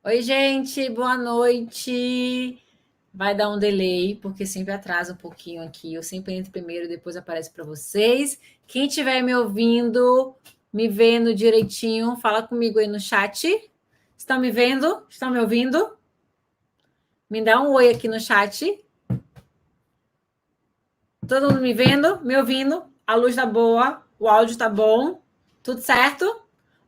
Oi, gente, boa noite. Vai dar um delay, porque sempre atrasa um pouquinho aqui. Eu sempre entro primeiro e depois aparece para vocês. Quem estiver me ouvindo, me vendo direitinho, fala comigo aí no chat. Estão me vendo? Estão me ouvindo? Me dá um oi aqui no chat. Todo mundo me vendo? Me ouvindo? A luz tá boa? O áudio tá bom? Tudo certo?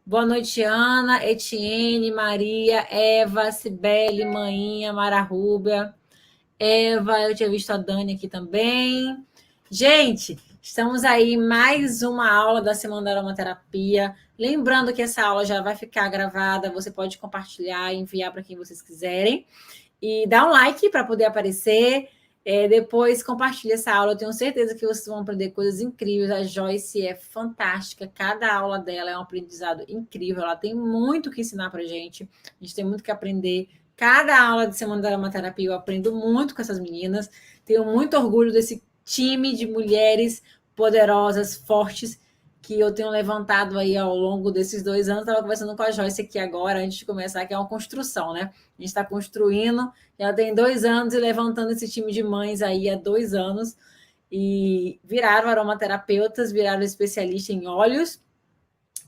Boa noite, Ana, Etienne, Maria, Eva, Cibele, Maninha, Mara Rúbia, Eva, eu tinha visto a Dani aqui também. Gente, estamos aí em mais uma aula da Semana da Aromaterapia. Lembrando que essa aula já vai ficar gravada, você pode compartilhar e enviar para quem vocês quiserem. E dá um like para poder aparecer. Depois compartilha essa aula. Eu tenho certeza que vocês vão aprender coisas incríveis. A Joyce é fantástica. Cada aula dela é um aprendizado incrível. Ela tem muito que ensinar para a gente. A gente tem muito que aprender. Cada aula de Semana da Aromaterapia eu aprendo muito com essas meninas. Tenho muito orgulho desse time de mulheres poderosas, fortes, que eu tenho levantado aí ao longo desses 2 anos. Estava conversando com a Joyce aqui agora, antes de começar, que é uma construção, né? A gente está construindo, já tem 2 anos e levantando esse time de mães aí há 2 anos. E viraram aromaterapeutas, viraram especialistas em óleos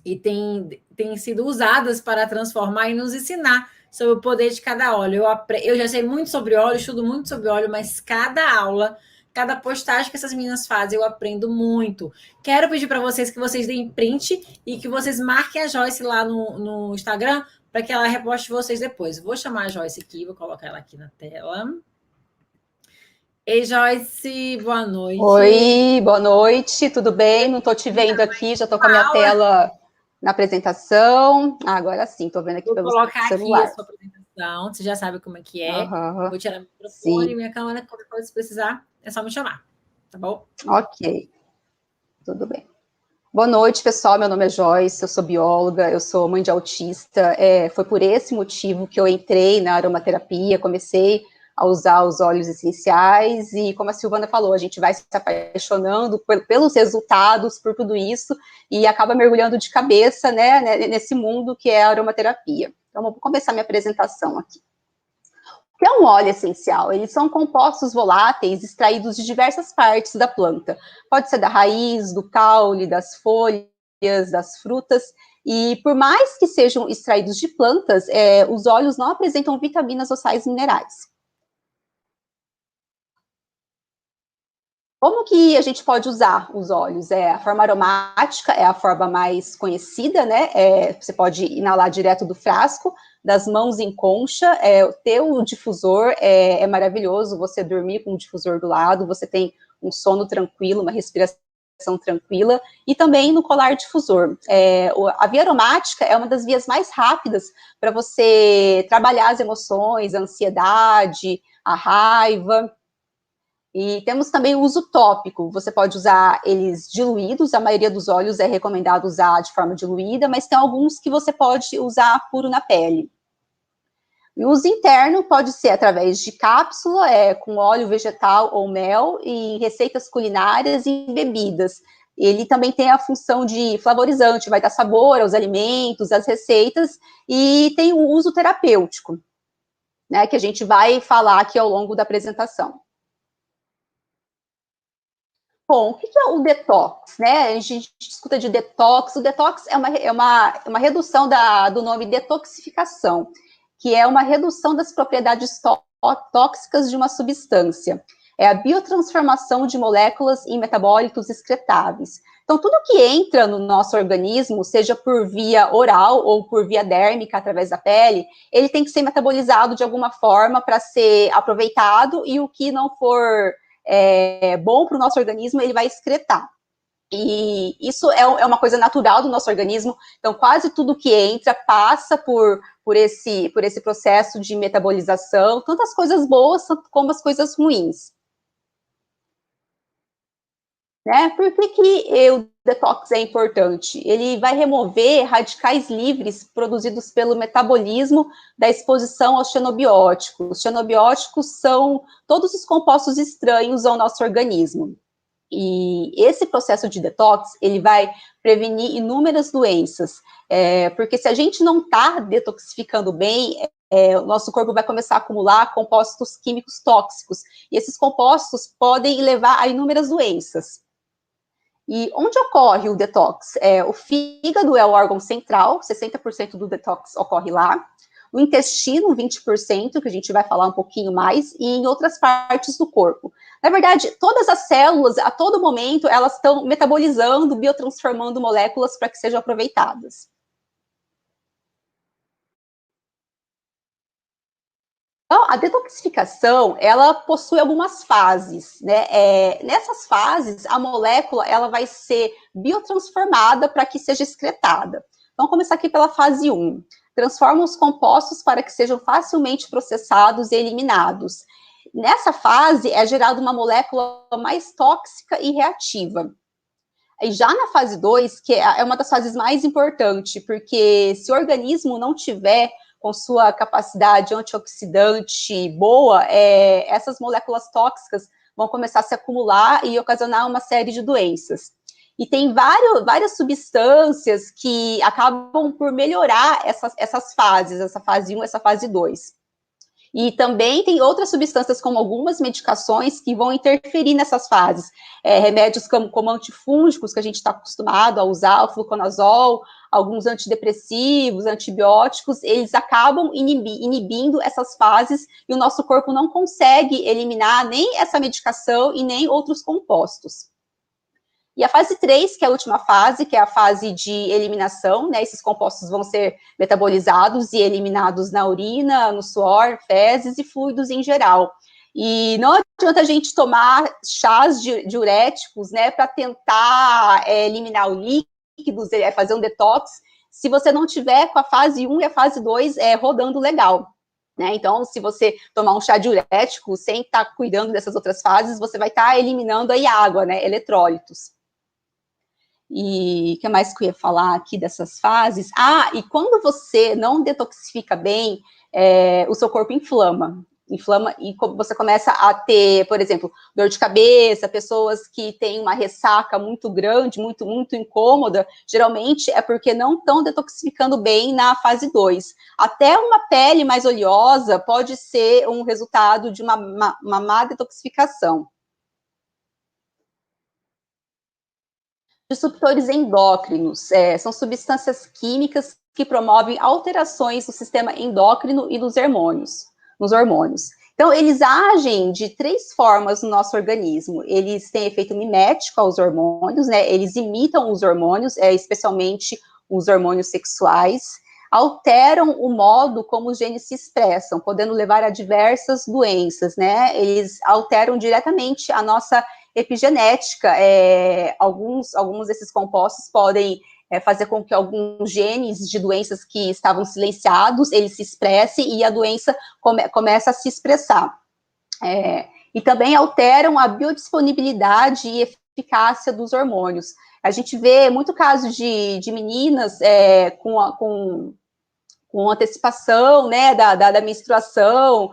e têm sido usadas para transformar e nos ensinar sobre o poder de cada óleo. Eu já sei muito sobre óleo, estudo muito sobre óleo, mas cada aula, cada postagem que essas meninas fazem, eu aprendo muito. Quero pedir para vocês que vocês deem print e que vocês marquem a Joyce lá no Instagram para que ela reposte vocês depois. Vou chamar a Joyce aqui, vou colocar ela aqui na tela. Ei, Joyce, boa noite. Oi, boa noite, tudo bem? Não estou te vendo aqui, já estou com a minha tela na apresentação. Agora sim, estou vendo aqui Vou pelo colocar aqui a celular. sua apresentação, você já sabe como é que é. Aham, Vou tirar meu microfone, sim, minha câmera, qualquer coisa se precisar, é só me chamar, tá bom? ok, tudo bem. Boa noite, pessoal. Meu nome é Joyce, eu sou bióloga, eu sou mãe de autista. Foi por esse motivo que eu entrei na aromaterapia, comecei a usar os óleos essenciais e, como a Silvana falou, a gente vai se apaixonando pelos resultados, por tudo isso, e acaba mergulhando de cabeça, né, nesse mundo que é a aromaterapia. Então, vou começar minha apresentação aqui. O que é um óleo essencial? Eles são compostos voláteis extraídos de diversas partes da planta. Pode ser da raiz, do caule, das folhas, das frutas. E por mais que sejam extraídos de plantas, os óleos não apresentam vitaminas ou sais minerais. Como que a gente pode usar os óleos? A forma aromática é a forma mais conhecida, né? Você pode inalar direto do frasco, das mãos em concha. Ter o difusor é maravilhoso, você dormir com o difusor do lado, você tem um sono tranquilo, uma respiração tranquila, e também no colar difusor. A via aromática é uma das vias mais rápidas para você trabalhar as emoções, a ansiedade, a raiva. E temos também o uso tópico, você pode usar eles diluídos, a maioria dos óleos é recomendado usar de forma diluída, mas tem alguns que você pode usar puro na pele. E o uso interno pode ser através de cápsula, com óleo vegetal ou mel, e receitas culinárias e bebidas. Ele também tem a função de flavorizante, vai dar sabor aos alimentos, às receitas, e tem o uso terapêutico, né, que a gente vai falar aqui ao longo da apresentação. Bom, o que é o detox, né? A gente escuta de detox. O detox é uma redução do nome detoxificação, que é uma redução das propriedades tóxicas de uma substância. É a biotransformação de moléculas em metabólitos excretáveis. Então, tudo que entra no nosso organismo, seja por via oral ou por via dérmica, através da pele, ele tem que ser metabolizado de alguma forma para ser aproveitado, e o que não for bom para o nosso organismo, ele vai excretar. E isso é uma coisa natural do nosso organismo, então quase tudo que entra passa por esse processo de metabolização, tanto as coisas boas como as coisas ruins. Né? Por que o detox é importante? Ele vai remover radicais livres produzidos pelo metabolismo da exposição aos xenobióticos. Os xenobióticos são todos os compostos estranhos ao nosso organismo. E esse processo de detox, ele vai prevenir inúmeras doenças, porque se a gente não está detoxificando bem, o nosso corpo vai começar a acumular compostos químicos tóxicos, e esses compostos podem levar a inúmeras doenças. E onde ocorre o detox? O fígado é o órgão central, 60% do detox ocorre lá. No intestino, 20%, que a gente vai falar um pouquinho mais, e em outras partes do corpo. Na verdade, todas as células, a todo momento, elas estão metabolizando, biotransformando moléculas para que sejam aproveitadas. Então, a detoxificação, ela possui algumas fases, né? Nessas fases, a molécula, ela vai ser biotransformada para que seja excretada. Então, vamos começar aqui pela fase 1. Transforma os compostos para que sejam facilmente processados e eliminados. Nessa fase, é gerada uma molécula mais tóxica e reativa. E já na fase 2, que é uma das fases mais importantes, porque se o organismo não tiver com sua capacidade antioxidante boa, essas moléculas tóxicas vão começar a se acumular e ocasionar uma série de doenças. E tem várias substâncias que acabam por melhorar essas fases, essa fase 1, essa fase 2. E também tem outras substâncias, como algumas medicações, que vão interferir nessas fases. Remédios como antifúngicos, que a gente está acostumado a usar, o fluconazol, alguns antidepressivos, antibióticos, eles acabam inibindo essas fases e o nosso corpo não consegue eliminar nem essa medicação e nem outros compostos. E a fase 3, que é a última fase, que é a fase de eliminação, né? Esses compostos vão ser metabolizados e eliminados na urina, no suor, fezes e fluidos em geral. E não adianta a gente tomar chás diuréticos, né, para tentar eliminar o líquido, fazer um detox, se você não tiver com a fase 1 e a fase 2 rodando legal. Né? Então, se você tomar um chá diurético sem estar cuidando dessas outras fases, você vai estar eliminando aí água, né, eletrólitos. E o que mais que eu ia falar aqui dessas fases? E quando você não detoxifica bem, o seu corpo inflama e você começa a ter, por exemplo, dor de cabeça, pessoas que têm uma ressaca muito grande, muito, muito incômoda, geralmente é porque não estão detoxificando bem na fase 2. Até uma pele mais oleosa pode ser um resultado de uma má detoxificação. Disruptores endócrinos são substâncias químicas que promovem alterações no sistema endócrino e nos hormônios. Então, eles agem de 3 formas no nosso organismo. Eles têm efeito mimético aos hormônios, né? Eles imitam os hormônios, especialmente os hormônios sexuais, alteram o modo como os genes se expressam, podendo levar a diversas doenças, né? Eles alteram diretamente a nossa epigenética. Alguns desses compostos podem fazer com que alguns genes de doenças que estavam silenciados, eles se expressem e a doença começa a se expressar. E também alteram a biodisponibilidade e eficácia dos hormônios. A gente vê muito caso de meninas com antecipação, né, da menstruação,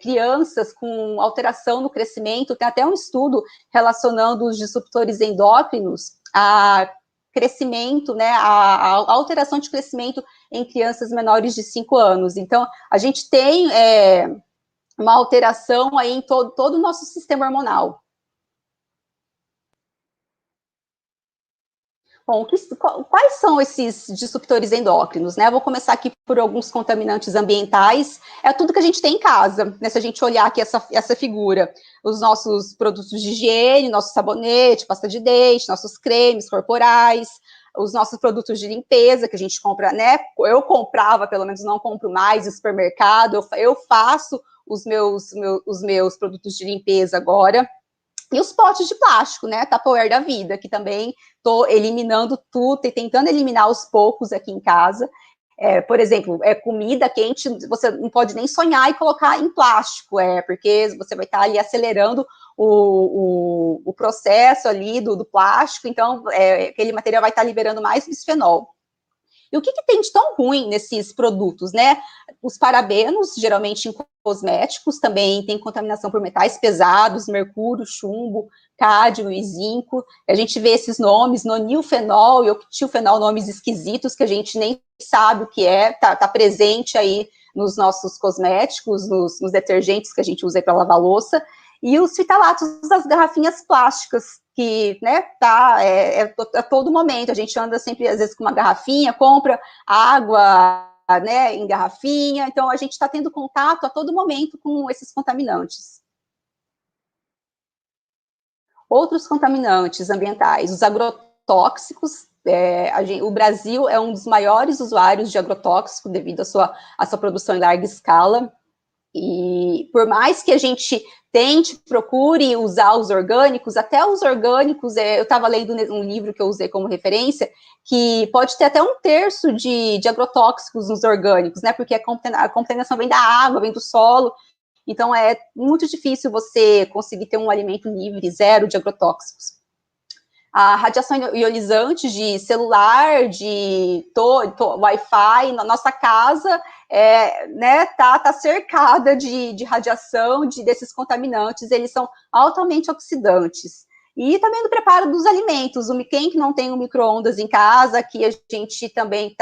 crianças com alteração no crescimento. Tem até um estudo relacionando os disruptores endócrinos a crescimento, né, a alteração de crescimento em crianças menores de 5 anos. Então, a gente tem uma alteração aí em todo o nosso sistema hormonal. Bom, quais são esses disruptores endócrinos, né? Eu vou começar aqui por alguns contaminantes ambientais. É tudo que a gente tem em casa, né? Se a gente olhar aqui essa figura, os nossos produtos de higiene, nosso sabonete, pasta de dente, nossos cremes corporais, os nossos produtos de limpeza que a gente compra, né? Eu comprava, pelo menos não compro mais no supermercado, eu faço os meus produtos de limpeza agora. E os potes de plástico, né, Tupperware da vida, que também estou eliminando tudo e tentando eliminar aos poucos aqui em casa. Por exemplo, comida quente, você não pode nem sonhar e colocar em plástico, porque você vai estar ali acelerando o processo ali do plástico, então aquele material vai estar liberando mais bisfenol. E o que tem de tão ruim nesses produtos, né? Os parabenos, geralmente em cosméticos, também tem contaminação por metais pesados, mercúrio, chumbo, cádmio e zinco. A gente vê esses nomes, nonilfenol e octilfenol, nomes esquisitos que a gente nem sabe o que é, tá presente aí nos nossos cosméticos, nos detergentes que a gente usa para lavar louça, e os fitalatos das garrafinhas plásticas, que, né, a todo momento, a gente anda sempre, às vezes, com uma garrafinha, compra água, né, em garrafinha, então a gente está tendo contato a todo momento com esses contaminantes. Outros contaminantes ambientais, os agrotóxicos, o Brasil é um dos maiores usuários de agrotóxico devido à sua produção em larga escala, e por mais que a gente tente, procure usar os orgânicos, até os orgânicos, eu estava lendo um livro que eu usei como referência, que pode ter até 1/3 de agrotóxicos nos orgânicos, né, porque a contaminação vem da água, vem do solo, então é muito difícil você conseguir ter um alimento livre, zero de agrotóxicos. A radiação ionizante de celular, de Wi-Fi, na nossa casa, né, tá cercada de radiação, desses contaminantes, eles são altamente oxidantes. E também no preparo dos alimentos, quem que não tem um micro-ondas em casa, aqui a gente também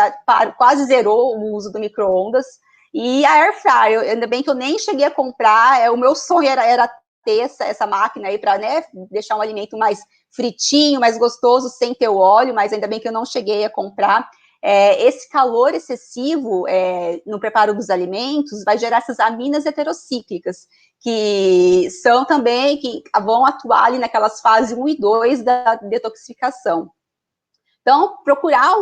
quase zerou o uso do micro-ondas, e a Air Fryer, ainda bem que eu nem cheguei a comprar, o meu sonho era ter essa máquina aí para, né, deixar um alimento mais fritinho, mais gostoso, sem ter o óleo, mas ainda bem que eu não cheguei a comprar. Esse calor excessivo no preparo dos alimentos vai gerar essas aminas heterocíclicas, que são também, que vão atuar ali naquelas fases 1 e 2 da detoxificação. Então, procurar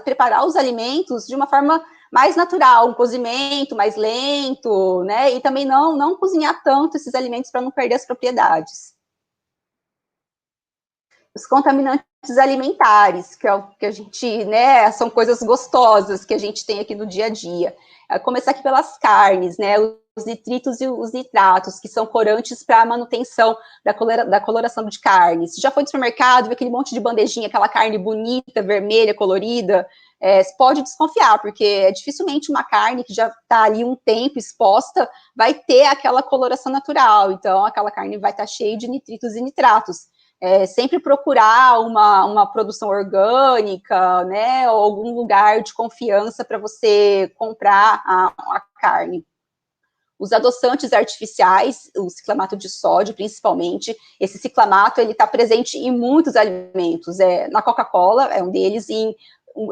preparar os alimentos de uma forma mais natural, um cozimento mais lento, né, e também não cozinhar tanto esses alimentos para não perder as propriedades. Os contaminantes alimentares, que é o que a gente, né, são coisas gostosas que a gente tem aqui no dia a dia. Começar aqui pelas carnes, né, os nitritos e os nitratos, que são corantes para a manutenção da coloração de carnes. Se já foi no supermercado, vê aquele monte de bandejinha, aquela carne bonita, vermelha, colorida, você pode desconfiar, porque dificilmente uma carne que já está ali um tempo exposta vai ter aquela coloração natural, então aquela carne vai estar cheia de nitritos e nitratos. Sempre procurar uma produção orgânica, né, ou algum lugar de confiança para você comprar a carne. Os adoçantes artificiais, o ciclamato de sódio, principalmente, esse ciclamato, ele está presente em muitos alimentos, na Coca-Cola é um deles,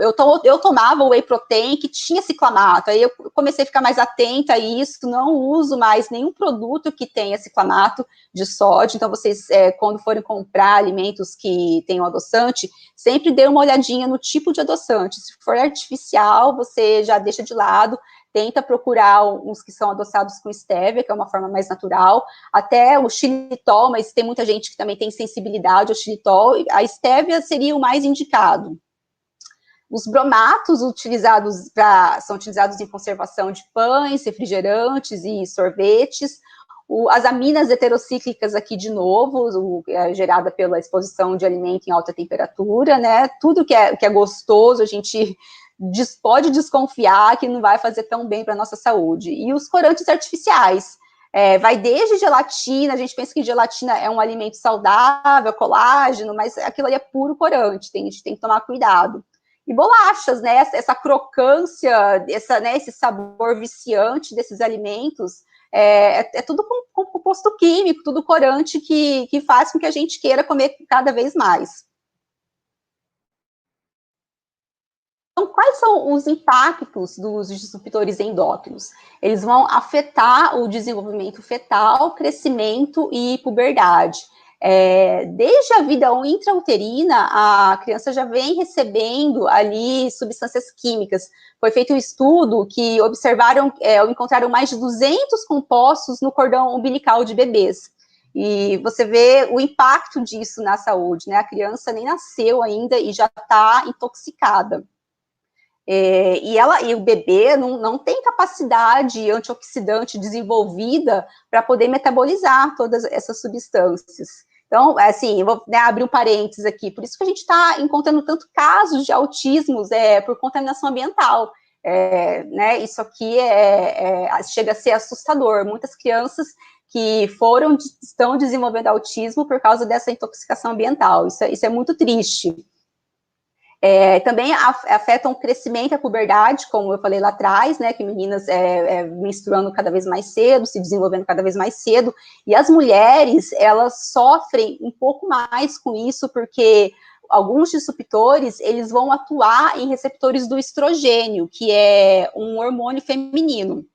eu tomava o whey protein que tinha ciclamato, aí eu comecei a ficar mais atenta a isso, não uso mais nenhum produto que tenha ciclamato de sódio, então vocês, quando forem comprar alimentos que tenham adoçante, sempre dê uma olhadinha no tipo de adoçante, se for artificial, você já deixa de lado, tenta procurar uns que são adoçados com stevia, que é uma forma mais natural, até o xilitol, mas tem muita gente que também tem sensibilidade ao xilitol, a stevia seria o mais indicado. Os bromatos são utilizados em conservação de pães, refrigerantes e sorvetes. As aminas heterocíclicas aqui de novo, gerada pela exposição de alimento em alta temperatura, né? Tudo que é gostoso, a gente pode desconfiar que não vai fazer tão bem para a nossa saúde. E os corantes artificiais, vai desde gelatina, a gente pensa que gelatina é um alimento saudável, colágeno, mas aquilo ali é puro corante, a gente tem que tomar cuidado. E bolachas, né, essa crocância, esse sabor viciante desses alimentos, tudo com composto químico, tudo corante que faz com que a gente queira comer cada vez mais. Então, quais são os impactos dos disruptores endócrinos? Eles vão afetar o desenvolvimento fetal, crescimento e puberdade. Desde a vida intrauterina, a criança já vem recebendo ali substâncias químicas. Foi feito um estudo que encontraram mais de 200 compostos no cordão umbilical de bebês. E você vê o impacto disso na saúde, né? A criança nem nasceu ainda e já está intoxicada. E o bebê não tem capacidade antioxidante desenvolvida para poder metabolizar todas essas substâncias. Então, assim, eu vou, né, abrir um parênteses aqui, por isso que a gente está encontrando tanto casos de autismos por contaminação ambiental. Né, isso aqui chega a ser assustador. Muitas crianças que estão desenvolvendo autismo por causa dessa intoxicação ambiental. Isso é muito triste. Também afetam o crescimento e a puberdade, como eu falei lá atrás, né, que meninas menstruando cada vez mais cedo, se desenvolvendo cada vez mais cedo, e as mulheres, elas sofrem um pouco mais com isso, porque alguns disruptores, eles vão atuar em receptores do estrogênio, que é um hormônio feminino.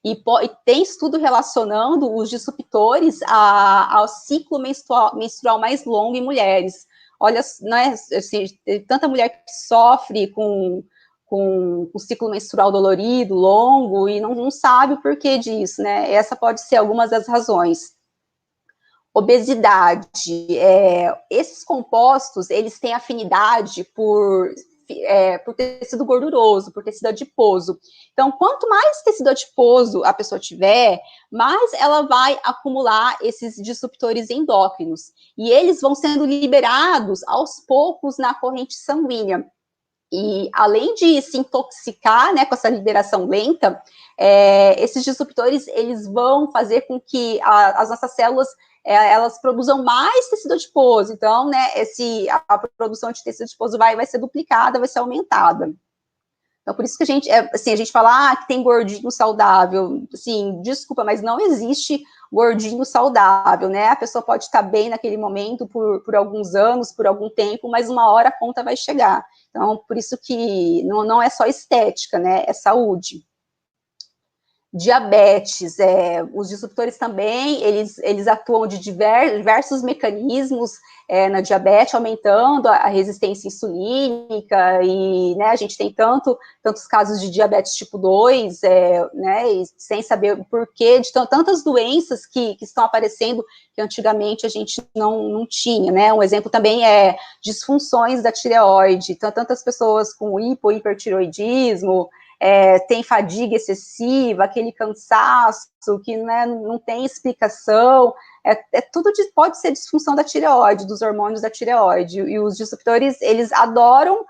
E tem estudo relacionando os disruptores ao ciclo menstrual mais longo em mulheres. Olha, não é, assim, tem tanta mulher que sofre com o ciclo menstrual dolorido, longo, e não sabe o porquê disso, né? Essa pode ser algumas das razões. Obesidade. Esses compostos, eles têm afinidade por tecido gorduroso, por tecido adiposo. Então, quanto mais tecido adiposo a pessoa tiver, mais ela vai acumular esses disruptores endócrinos. E eles vão sendo liberados aos poucos na corrente sanguínea. E além de se intoxicar, né, com essa liberação lenta, esses disruptores, eles vão fazer com que as nossas células elas produzam mais tecido adiposo. Então, né, a produção de tecido adiposo vai ser duplicada, vai ser aumentada. Então, por isso que a gente fala que tem gordinho saudável. Assim, desculpa, mas não existe gordinho saudável, né? A pessoa pode estar bem naquele momento por alguns anos, por algum tempo, mas uma hora a conta vai chegar. Então, por isso que não é só estética, né? É saúde. Diabetes, os disruptores também, eles atuam de diversos mecanismos na diabetes, aumentando a resistência insulínica, e, né, a gente tem tantos casos de diabetes tipo 2, né, e sem saber o porquê de tantas doenças que estão aparecendo, que antigamente a gente não tinha, né. Um exemplo também é disfunções da tireoide, tantas pessoas com hipertireoidismo, tem fadiga excessiva, aquele cansaço que, né, não tem explicação, tudo pode ser disfunção da tireoide, dos hormônios da tireoide, e os disruptores, eles adoram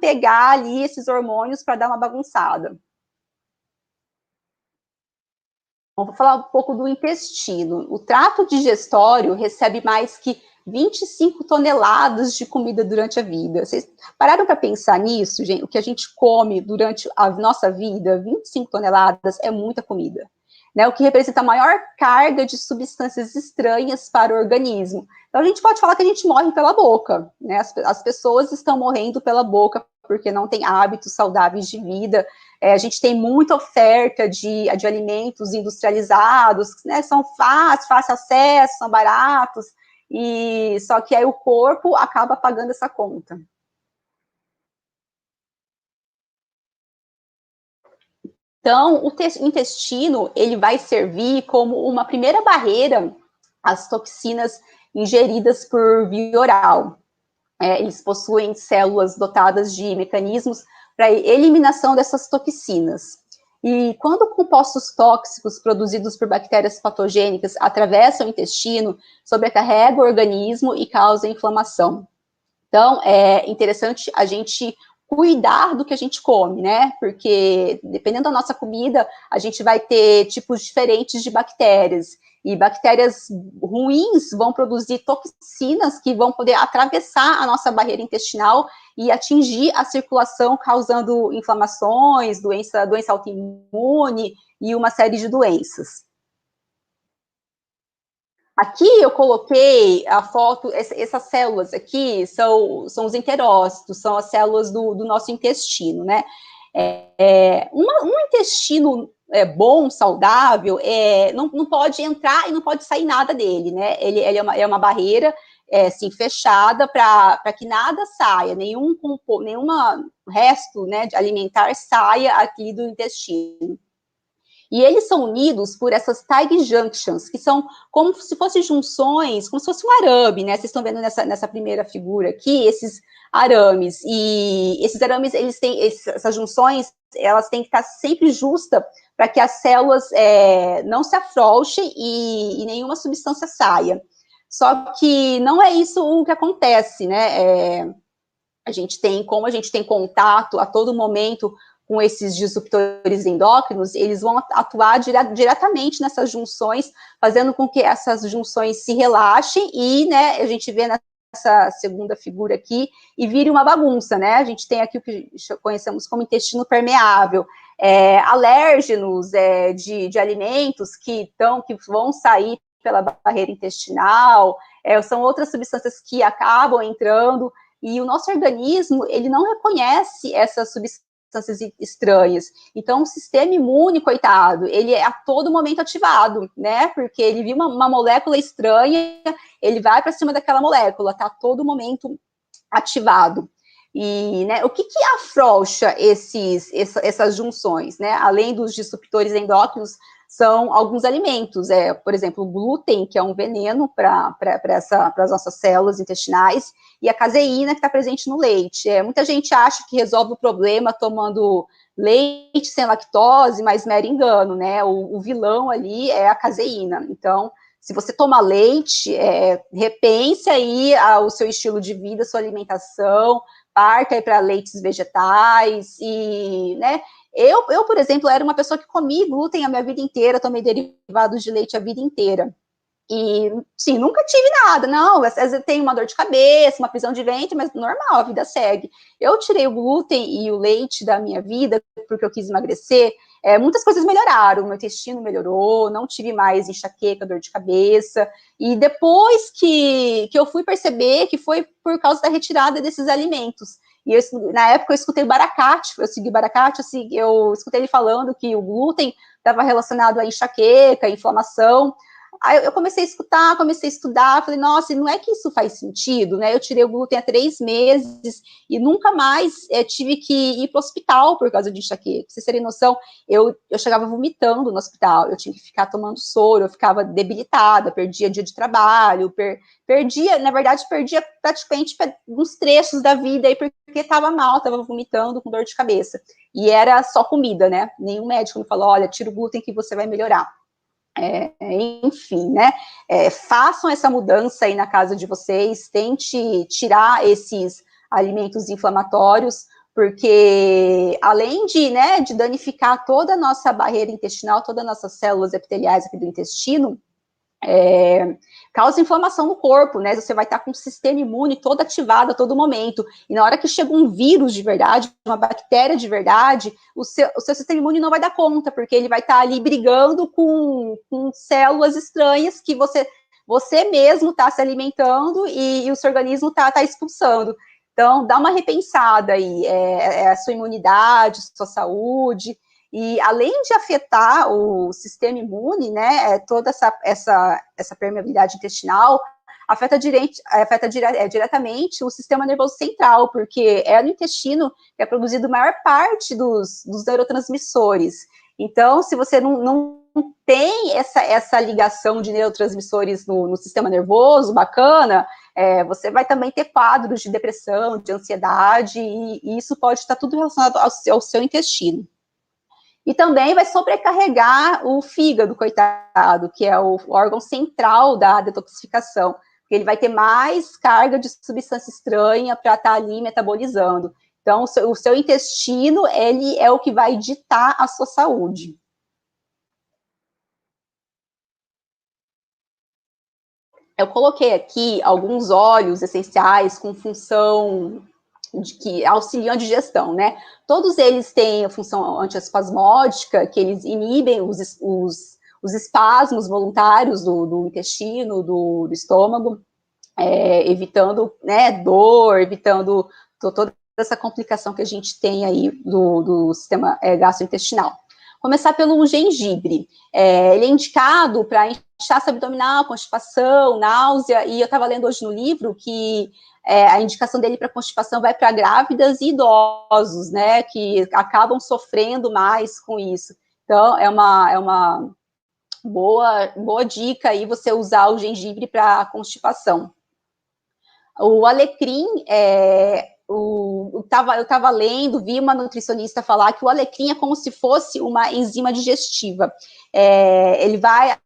pegar ali esses hormônios para dar uma bagunçada. Bom, vou falar um pouco do intestino. O trato digestório recebe mais que 25 toneladas de comida durante a vida. Vocês pararam para pensar nisso, gente? O que a gente come durante a nossa vida, 25 toneladas é muita comida, né? O que representa a maior carga de substâncias estranhas para o organismo. Então, a gente pode falar que a gente morre pela boca, né? As pessoas estão morrendo pela boca porque não têm hábitos saudáveis de vida. A gente tem muita oferta de alimentos industrializados, né? São fácil acesso, são baratos, e só que aí o corpo acaba pagando essa conta. Então, o intestino, ele vai servir como uma primeira barreira às toxinas ingeridas por via oral. Eles possuem células dotadas de mecanismos para eliminação dessas toxinas. E quando compostos tóxicos produzidos por bactérias patogênicas atravessam o intestino, sobrecarrega o organismo e causa inflamação. Então, é interessante a gente cuidar do que a gente come, né? Porque, dependendo da nossa comida, a gente vai ter tipos diferentes de bactérias. E bactérias ruins vão produzir toxinas que vão poder atravessar a nossa barreira intestinal e atingir a circulação, causando inflamações, doença autoimune e uma série de doenças. Aqui eu coloquei a foto, essas células aqui são os enterócitos, são as células do nosso intestino, né? Um intestino bom, saudável, não pode entrar e não pode sair nada dele, né? Ele é uma barreira assim, fechada para que nada saia, nenhum resto, né, de alimentar saia aqui do intestino. E eles são unidos por essas tight junctions, que são como se fossem junções, como se fosse um arame, né? Vocês estão vendo nessa primeira figura aqui, esses arames. E esses arames, essas junções, elas têm que estar sempre justas para que as células não se afrouxem e nenhuma substância saia. Só que não é isso o que acontece, né? Como a gente tem contato a todo momento com esses disruptores endócrinos, eles vão atuar diretamente nessas junções, fazendo com que essas junções se relaxem e, né, a gente vê nessa segunda figura aqui, e vire uma bagunça, né? A gente tem aqui o que conhecemos como intestino permeável, alérgenos de alimentos que vão sair pela barreira intestinal, são outras substâncias que acabam entrando, e o nosso organismo, ele não reconhece essas substâncias estranhas. Então, o sistema imune, coitado, ele é a todo momento ativado, né? Porque ele viu uma molécula estranha, ele vai para cima daquela molécula, tá a todo momento ativado. E, né, o que afrouxa essas junções, né? Além dos disruptores endócrinos, são alguns alimentos, por exemplo, o glúten, que é um veneno para as nossas células intestinais, e a caseína, que está presente no leite. Muita gente acha que resolve o problema tomando leite sem lactose, mas mero engano, né? O vilão ali é a caseína. Então, se você toma leite, repense aí o seu estilo de vida, sua alimentação, parta aí para leites vegetais, e, né, eu, por exemplo, era uma pessoa que comia glúten a minha vida inteira, tomei derivados de leite a vida inteira. E, sim, nunca tive nada, não, às vezes eu tenho uma dor de cabeça, uma prisão de ventre, mas normal, a vida segue. Eu tirei o glúten e o leite da minha vida, porque eu quis emagrecer, muitas coisas melhoraram, meu intestino melhorou, não tive mais enxaqueca, dor de cabeça, e depois que eu fui perceber que foi por causa da retirada desses alimentos. E na época eu escutei o Baracate, eu segui o Baracate, eu escutei ele falando que o glúten estava relacionado à enxaqueca, à inflamação. Aí eu comecei a escutar, comecei a estudar, falei, nossa, não é que isso faz sentido, né? Eu tirei o glúten há 3 meses e nunca mais tive que ir para o hospital por causa de enxaqueca. Pra vocês terem noção, eu chegava vomitando no hospital, eu tinha que ficar tomando soro, eu ficava debilitada, perdia dia de trabalho, perdia praticamente uns trechos da vida aí porque estava mal, estava vomitando com dor de cabeça. E era só comida, né? Nenhum médico me falou, olha, tira o glúten que você vai melhorar. Enfim, né, façam essa mudança aí na casa de vocês, tente tirar esses alimentos inflamatórios, porque além de danificar toda a nossa barreira intestinal, todas as nossas células epiteliais aqui do intestino, causa inflamação no corpo, né? Você vai estar com o sistema imune todo ativado a todo momento. E na hora que chega um vírus de verdade, uma bactéria de verdade, o seu sistema imune não vai dar conta, porque ele vai estar ali brigando com células estranhas que você mesmo está se alimentando e o seu organismo está expulsando. Então, dá uma repensada aí, a sua imunidade, sua saúde. E além de afetar o sistema imune, né, toda essa permeabilidade intestinal, afeta diretamente o sistema nervoso central, porque é no intestino que é produzido a maior parte dos neurotransmissores. Então, se você não tem essa ligação de neurotransmissores no sistema nervoso, bacana, você vai também ter quadros de depressão, de ansiedade, e isso pode estar tudo relacionado ao seu intestino. E também vai sobrecarregar o fígado, coitado, que é o órgão central da detoxificação, porque ele vai ter mais carga de substância estranha para estar ali metabolizando. Então, o seu intestino, ele é o que vai ditar a sua saúde. Eu coloquei aqui alguns óleos essenciais com função que auxiliam a digestão, né? Todos eles têm a função antiespasmódica, que eles inibem os espasmos voluntários do intestino, do estômago, evitando, né, dor, evitando toda essa complicação que a gente tem aí do sistema gastrointestinal. Começar pelo gengibre. Ele é indicado para inchaço abdominal, constipação, náusea, e eu estava lendo hoje no livro que a indicação dele para constipação vai para grávidas e idosos, né, que acabam sofrendo mais com isso. Então, é uma boa dica aí você usar o gengibre para constipação. O alecrim, eu estava lendo, vi uma nutricionista falar que o alecrim é como se fosse uma enzima digestiva. Ele vai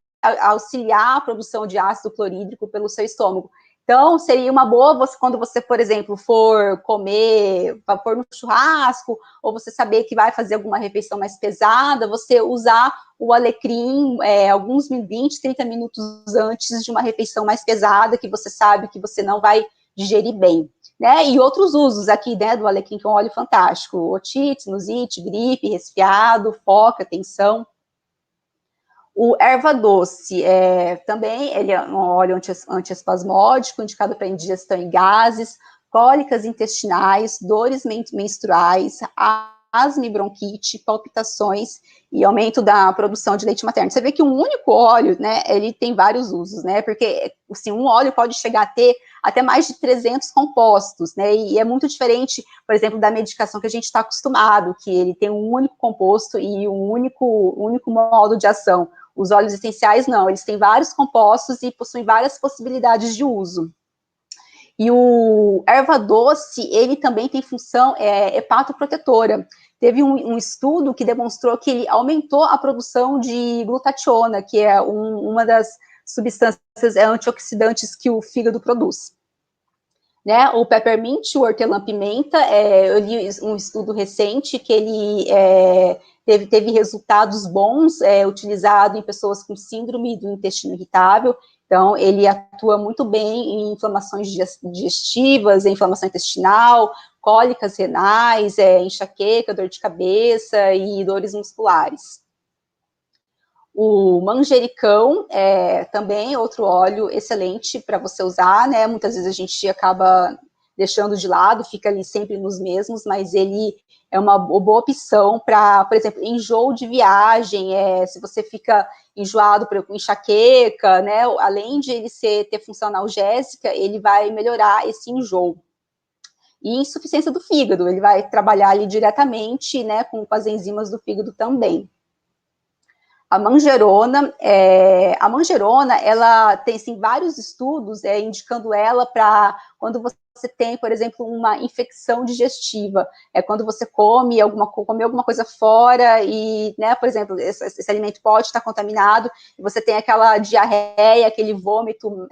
auxiliar a produção de ácido clorídrico pelo seu estômago. Então, seria uma boa, quando você, por exemplo, for comer, for no churrasco, ou você saber que vai fazer alguma refeição mais pesada, você usar o alecrim alguns 20, 30 minutos antes de uma refeição mais pesada, que você sabe que você não vai digerir bem. Né? E outros usos aqui, né, do alecrim, que é um óleo fantástico: otite, sinusite, gripe, resfriado, foca, tensão. O erva doce, também, ele é um óleo antiespasmódico, indicado para indigestão em gases, cólicas intestinais, dores menstruais, asma e bronquite, palpitações e aumento da produção de leite materno. Você vê que um único óleo, né, ele tem vários usos, né, porque, assim, um óleo pode chegar a ter até mais de 300 compostos, né, e é muito diferente, por exemplo, da medicação que a gente está acostumado, que ele tem um único composto e um único modo de ação. Os óleos essenciais, não, eles têm vários compostos e possuem várias possibilidades de uso. E o erva doce, ele também tem função hepatoprotetora. Teve um estudo que demonstrou que ele aumentou a produção de glutationa, que é uma das substâncias antioxidantes que o fígado produz. Né? O peppermint, o hortelã-pimenta, eu li um estudo recente que ele teve resultados bons, utilizado em pessoas com síndrome do intestino irritável. Então, ele atua muito bem em inflamações digestivas, em inflamação intestinal, cólicas renais, enxaqueca, dor de cabeça e dores musculares. O manjericão também outro óleo excelente para você usar, né? Muitas vezes a gente acaba deixando de lado, fica ali sempre nos mesmos, mas ele é uma boa opção para, por exemplo, enjoo de viagem, se você fica enjoado com enxaqueca, né? Além de ele ter função analgésica, ele vai melhorar esse enjoo. E insuficiência do fígado, ele vai trabalhar ali diretamente, né, com as enzimas do fígado também. A manjerona, ela tem, sim, vários estudos indicando ela para quando você tem, por exemplo, uma infecção digestiva, quando você come alguma coisa fora e, né, por exemplo, esse alimento pode estar contaminado, e você tem aquela diarreia, aquele vômito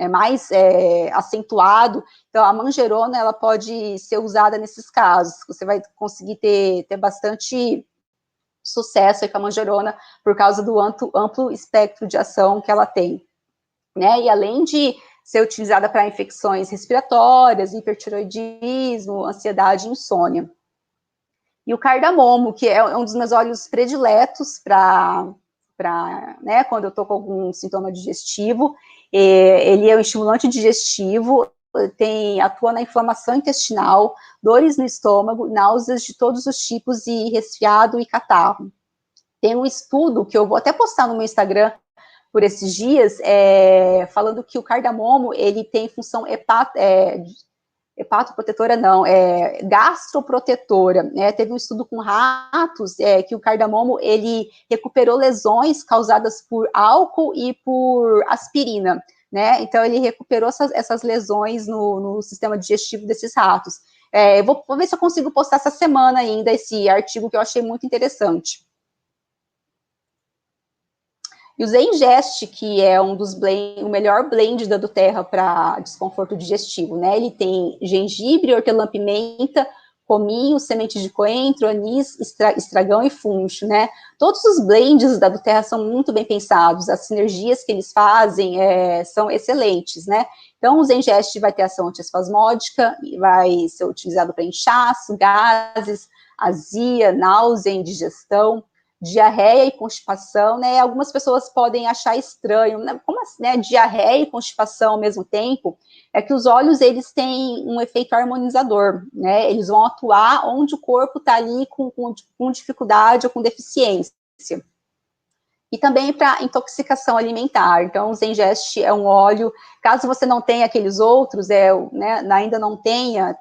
mais acentuado. Então, a manjerona, ela pode ser usada nesses casos. Você vai conseguir ter bastante sucesso aí com a manjerona por causa do amplo espectro de ação que ela tem, né? E além de ser utilizada para infecções respiratórias, hipertiroidismo, ansiedade e insônia. E o cardamomo, que é um dos meus óleos prediletos para né, quando eu estou com algum sintoma digestivo. Ele é um estimulante digestivo, atua na inflamação intestinal, dores no estômago, náuseas de todos os tipos e resfriado e catarro. Tem um estudo que eu vou até postar no meu Instagram por esses dias, falando que o cardamomo, ele tem função hepatoprotetora, não, gastroprotetora, né? Teve um estudo com ratos, que o cardamomo, ele recuperou lesões causadas por álcool e por aspirina, né? Então, ele recuperou essas lesões no sistema digestivo desses ratos. Vou ver se eu consigo postar essa semana ainda esse artigo que eu achei muito interessante. E o Zengest, que é o melhor blend da doTERRA para desconforto digestivo, né? Ele tem gengibre, hortelã-pimenta, cominho, semente de coentro, anis, estragão e funcho, né? Todos os blends da doTERRA são muito bem pensados, as sinergias que eles fazem são excelentes, né? Então, o Zengest vai ter ação antiespasmódica, vai ser utilizado para inchaço, gases, azia, náusea, indigestão, diarreia e constipação, né? Algumas pessoas podem achar estranho, né? Como assim, né? Diarreia e constipação ao mesmo tempo, é que os óleos, eles têm um efeito harmonizador, né? Eles vão atuar onde o corpo está ali com dificuldade ou com deficiência. E também para intoxicação alimentar. Então, o Zengest é um óleo, caso você não tenha aqueles outros, né, ainda não tenha,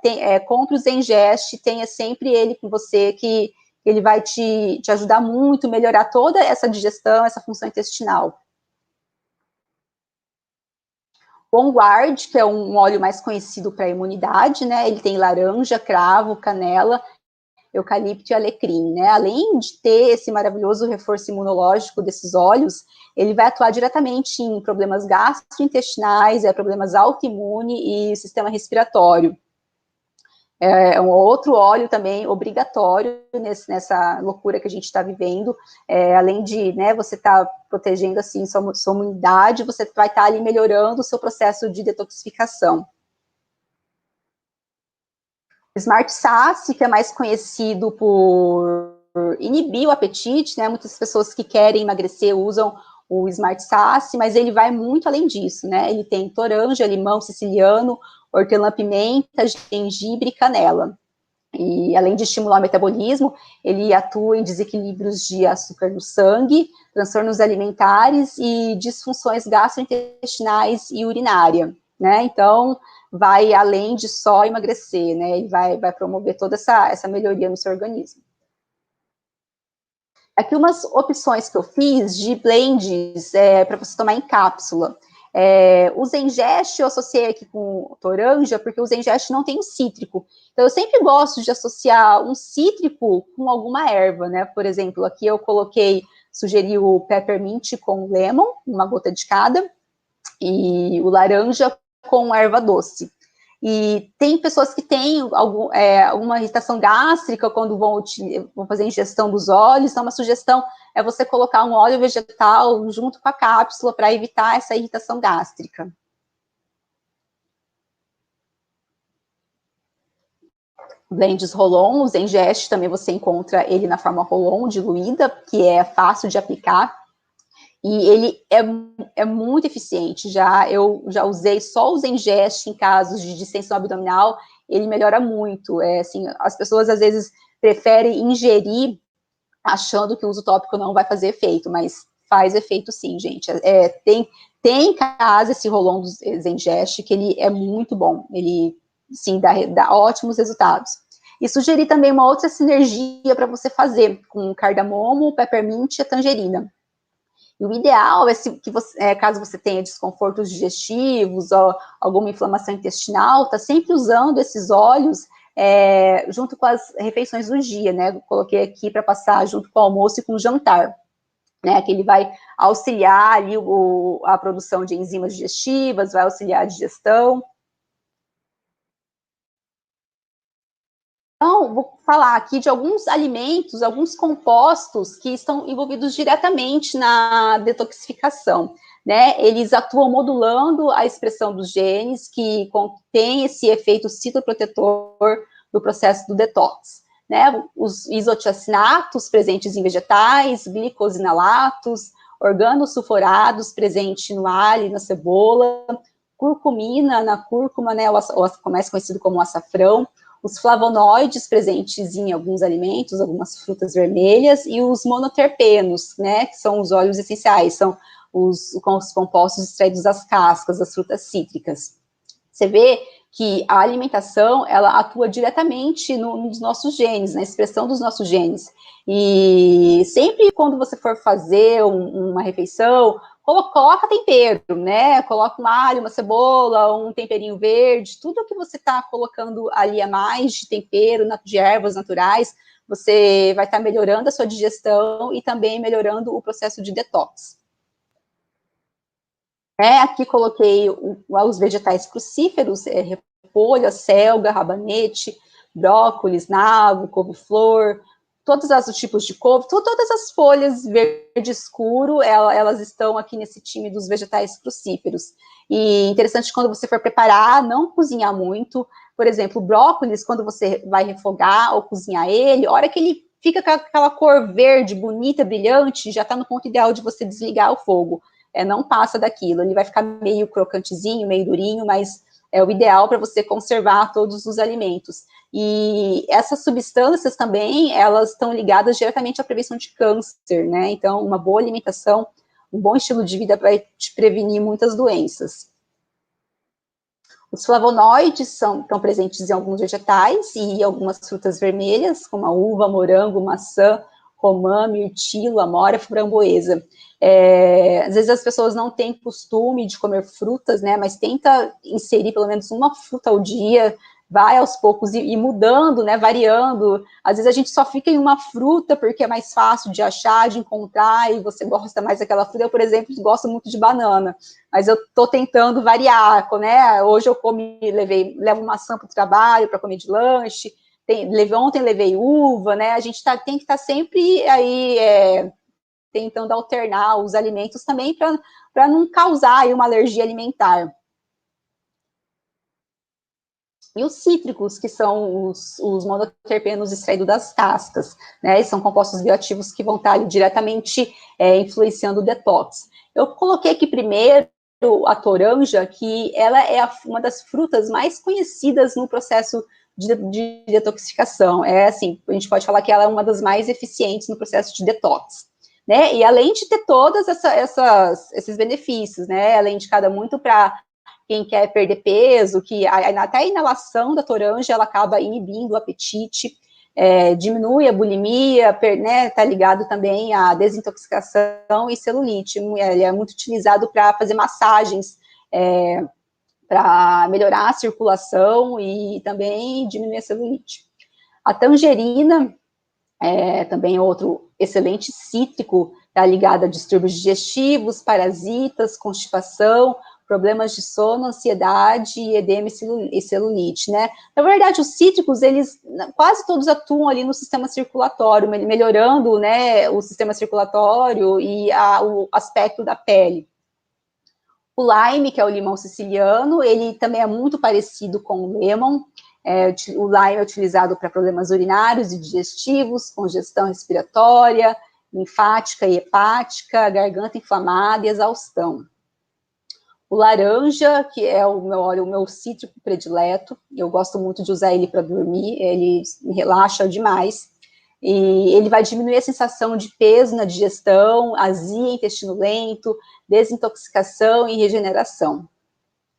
compre o Zengest, tenha sempre ele com você, que ele vai te ajudar muito, melhorar toda essa digestão, essa função intestinal. O On Guard, que é um óleo mais conhecido para a imunidade, né? Ele tem laranja, cravo, canela. eucalipto e alecrim, né? Além de ter esse maravilhoso reforço imunológico desses óleos, ele vai atuar diretamente em problemas gastrointestinais, problemas autoimune e sistema respiratório. É um outro óleo também obrigatório nessa loucura que a gente está vivendo, além de, né, você estar protegendo, assim, sua imunidade, você vai estar ali melhorando o seu processo de detoxificação. O Smart Sasse, que é mais conhecido por inibir o apetite, né, muitas pessoas que querem emagrecer usam o Smart Sasse, mas ele vai muito além disso, né, ele tem toranja, limão siciliano, hortelã-pimenta, gengibre e canela. E além de estimular o metabolismo, ele atua em desequilíbrios de açúcar no sangue, transtornos alimentares e disfunções gastrointestinais e urinária, né? Então, vai além de só emagrecer, né? Ele vai promover toda essa melhoria no seu organismo. Aqui umas opções que eu fiz de blends para você tomar em cápsula. O Zengest eu associei aqui com toranja, porque o Zengest não tem um cítrico. Então, eu sempre gosto de associar um cítrico com alguma erva, né? Por exemplo, aqui eu sugeri o peppermint com lemon, uma gota de cada, e o laranja com erva doce. E tem pessoas que têm alguma irritação gástrica quando vão fazer a ingestão dos óleos, então uma sugestão é você colocar um óleo vegetal junto com a cápsula para evitar essa irritação gástrica. Blends Rolon, o Zengest também você encontra ele na forma Rolon diluída, que é fácil de aplicar. E ele é muito eficiente, eu já usei só o Zengest em casos de distensão abdominal, ele melhora muito, assim, as pessoas às vezes preferem ingerir achando que o uso tópico não vai fazer efeito, mas faz efeito sim, gente, tem em casa esse Rolon do Zengest, que ele é muito bom, ele, sim, dá ótimos resultados. E sugeri também uma outra sinergia para você fazer, com cardamomo, peppermint e a tangerina. E o ideal é que você, caso você tenha desconfortos digestivos ou alguma inflamação intestinal, tá sempre usando esses óleos junto com as refeições do dia, né? Eu coloquei aqui para passar junto com o almoço e com o jantar, né? Que ele vai auxiliar ali a produção de enzimas digestivas, vai auxiliar a digestão. Então, vou falar aqui de alguns alimentos, alguns compostos que estão envolvidos diretamente na detoxificação, né? Eles atuam modulando a expressão dos genes que contém esse efeito citoprotetor do processo do detox, né? Os isotiacinatos presentes em vegetais, glicosinalatos, organosulfurados presentes no alho e na cebola, curcumina na cúrcuma, né? O mais conhecido como açafrão, os flavonoides presentes em alguns alimentos, algumas frutas vermelhas, e os monoterpenos, né, que são os óleos essenciais, são os compostos extraídos das cascas das frutas cítricas. Você vê que a alimentação, ela atua diretamente nos nossos genes, na expressão dos nossos genes. E sempre quando você for fazer uma refeição, coloca tempero, né? Coloca um alho, uma cebola, um temperinho verde, tudo que você está colocando ali a mais de tempero, de ervas naturais, você vai estar melhorando a sua digestão e também melhorando o processo de detox. Aqui coloquei os vegetais crucíferos, repolho, acelga, rabanete, brócolis, nabo, couve-flor, todos os tipos de couve, todas as folhas verde escuro, elas estão aqui nesse time dos vegetais crucíferos. E interessante quando você for preparar, não cozinhar muito. Por exemplo, o brócolis, quando você vai refogar ou cozinhar ele, a hora que ele fica com aquela cor verde, bonita, brilhante, já está no ponto ideal de você desligar o fogo. Não passa daquilo, ele vai ficar meio crocantezinho, meio durinho, mas é o ideal para você conservar todos os alimentos. E essas substâncias também, elas estão ligadas diretamente à prevenção de câncer, né? Então, uma boa alimentação, um bom estilo de vida vai te prevenir muitas doenças. Os flavonoides estão presentes em alguns vegetais e algumas frutas vermelhas, como a uva, morango, maçã, romã, mirtilo, amora, framboesa. Às vezes as pessoas não têm costume de comer frutas, né, mas tenta inserir pelo menos uma fruta ao dia, vai aos poucos ir mudando, né, variando. Às vezes a gente só fica em uma fruta porque é mais fácil de achar, de encontrar, e você gosta mais daquela fruta. Eu, por exemplo, gosto muito de banana, mas eu estou tentando variar, né? Hoje eu levo maçã para o trabalho para comer de lanche. Ontem levei uva, né? A gente tem que estar sempre aí tentando alternar os alimentos também para não causar aí uma alergia alimentar. E os cítricos, que são os monoterpenos extraídos das cascas, né? E são compostos bioativos que vão estar ali diretamente influenciando o detox. Eu coloquei aqui primeiro a toranja, que ela é uma das frutas mais conhecidas no processo de detoxificação. Assim, a gente pode falar que ela é uma das mais eficientes no processo de detox, né? E além de ter todos esses benefícios, né? Ela é indicada muito para quem quer perder peso, que até a inalação da toranja, ela acaba inibindo o apetite, diminui a bulimia, né, está ligado também à desintoxicação e celulite. Ele é muito utilizado para fazer massagens, para melhorar a circulação e também diminuir a celulite. A tangerina também é outro excelente cítrico, está ligado a distúrbios digestivos, parasitas, constipação, problemas de sono, ansiedade, edema e celulite, né? Na verdade, os cítricos, eles quase todos atuam ali no sistema circulatório, melhorando, né, o sistema circulatório e o aspecto da pele. O lime, que é o limão siciliano, ele também é muito parecido com o lemon. O lime é utilizado para problemas urinários e digestivos, congestão respiratória, linfática e hepática, garganta inflamada e exaustão. O laranja, que é o meu cítrico predileto, eu gosto muito de usar ele para dormir, ele me relaxa demais. E ele vai diminuir a sensação de peso na digestão, azia, intestino lento, desintoxicação e regeneração.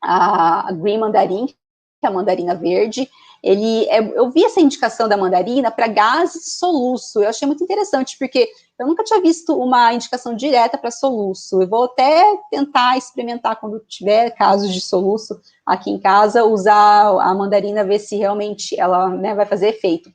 A Green Mandarin, que é a mandarina verde, eu vi essa indicação da mandarina para gases e soluço. Eu achei muito interessante, porque eu nunca tinha visto uma indicação direta para soluço. Eu vou até tentar experimentar quando tiver casos de soluço aqui em casa, usar a mandarina, ver se realmente ela, né, vai fazer efeito.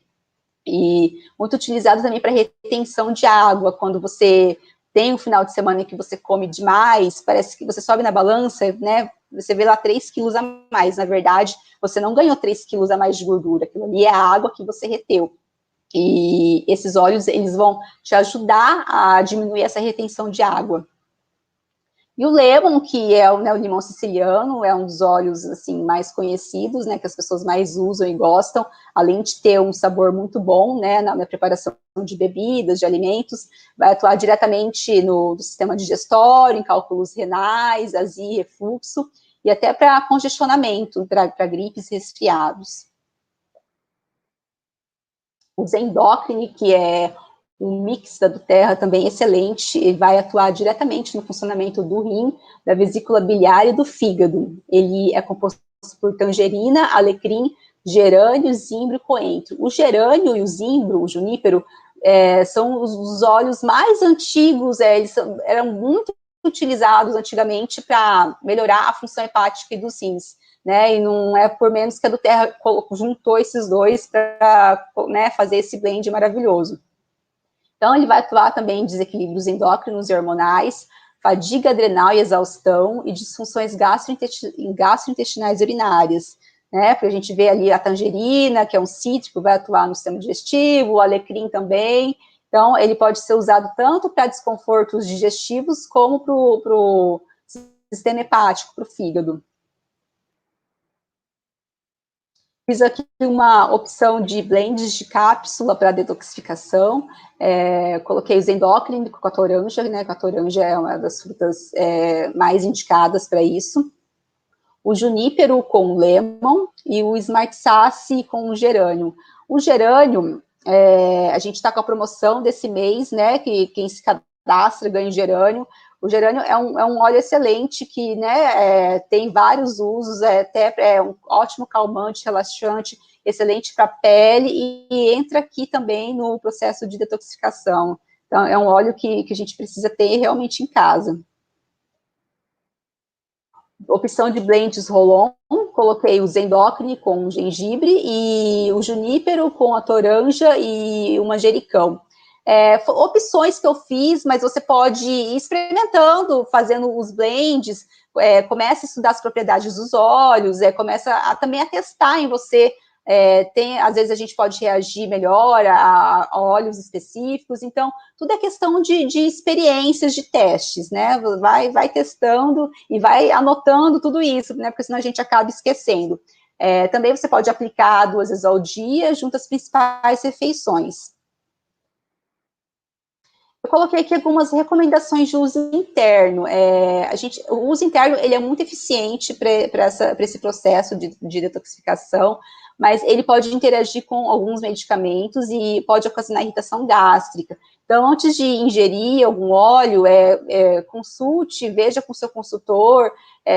E muito utilizado também para retenção de água, quando você tem um final de semana em que você come demais, parece que você sobe na balança, né, você vê lá 3 quilos a mais, na verdade, você não ganhou 3 quilos a mais de gordura, aquilo ali é a água que você reteu. E esses óleos, eles vão te ajudar a diminuir essa retenção de água. E o lemon, que é o limão siciliano, é um dos óleos assim, mais conhecidos, né, que as pessoas mais usam e gostam, além de ter um sabor muito bom, né, na preparação de bebidas, de alimentos, vai atuar diretamente no sistema digestório, em cálculos renais, azia e refluxo, e até para congestionamento, para gripes e resfriados. O Zendocrine, que é um mix da terra também excelente, ele vai atuar diretamente no funcionamento do rim, da vesícula biliar e do fígado. Ele é composto por tangerina, alecrim, gerânio, zimbro e coentro. O gerânio e o zimbro, o junípero, são os óleos mais antigos, eles eram muito utilizados antigamente para melhorar a função hepática e dos rins, né, e não é por menos que a do Terra juntou esses dois para, né, fazer esse blend maravilhoso. Então, ele vai atuar também em desequilíbrios endócrinos e hormonais, fadiga adrenal e exaustão, e disfunções gastrointestinais e urinárias, né, porque a gente vê ali a tangerina, que é um cítrico, vai atuar no sistema digestivo, o alecrim também. Então, ele pode ser usado tanto para desconfortos digestivos, como para o sistema hepático, para o fígado. Fiz aqui uma opção de blends de cápsula para detoxificação, coloquei os endócrinos com a toranja, né, a toranja é uma das frutas mais indicadas para isso, o junípero com lemon e o smart sassy com gerânio. O gerânio, a gente está com a promoção desse mês, né, que quem se cadastra ganha gerânio. O gerânio é um óleo excelente que, né, tem vários usos, até um ótimo calmante, relaxante, excelente para a pele e entra aqui também no processo de detoxificação. Então, é um óleo que a gente precisa ter realmente em casa. Opção de blends roll-on, coloquei o zendócrine com o gengibre e o junípero com a toranja e o manjericão. Opções que eu fiz, mas você pode ir experimentando, fazendo os blends, começa a estudar as propriedades dos óleos, começa também a testar em você. Às vezes a gente pode reagir melhor a óleos específicos, então tudo é questão de experiências, de testes, né? Vai testando e vai anotando tudo isso, né? Porque senão a gente acaba esquecendo. Também você pode aplicar 2 vezes ao dia, junto às principais refeições. Eu coloquei aqui algumas recomendações de uso interno. O uso interno ele é muito eficiente para esse processo de detoxificação, mas ele pode interagir com alguns medicamentos e pode ocasionar irritação gástrica. Então, antes de ingerir algum óleo, consulte, veja com o seu consultor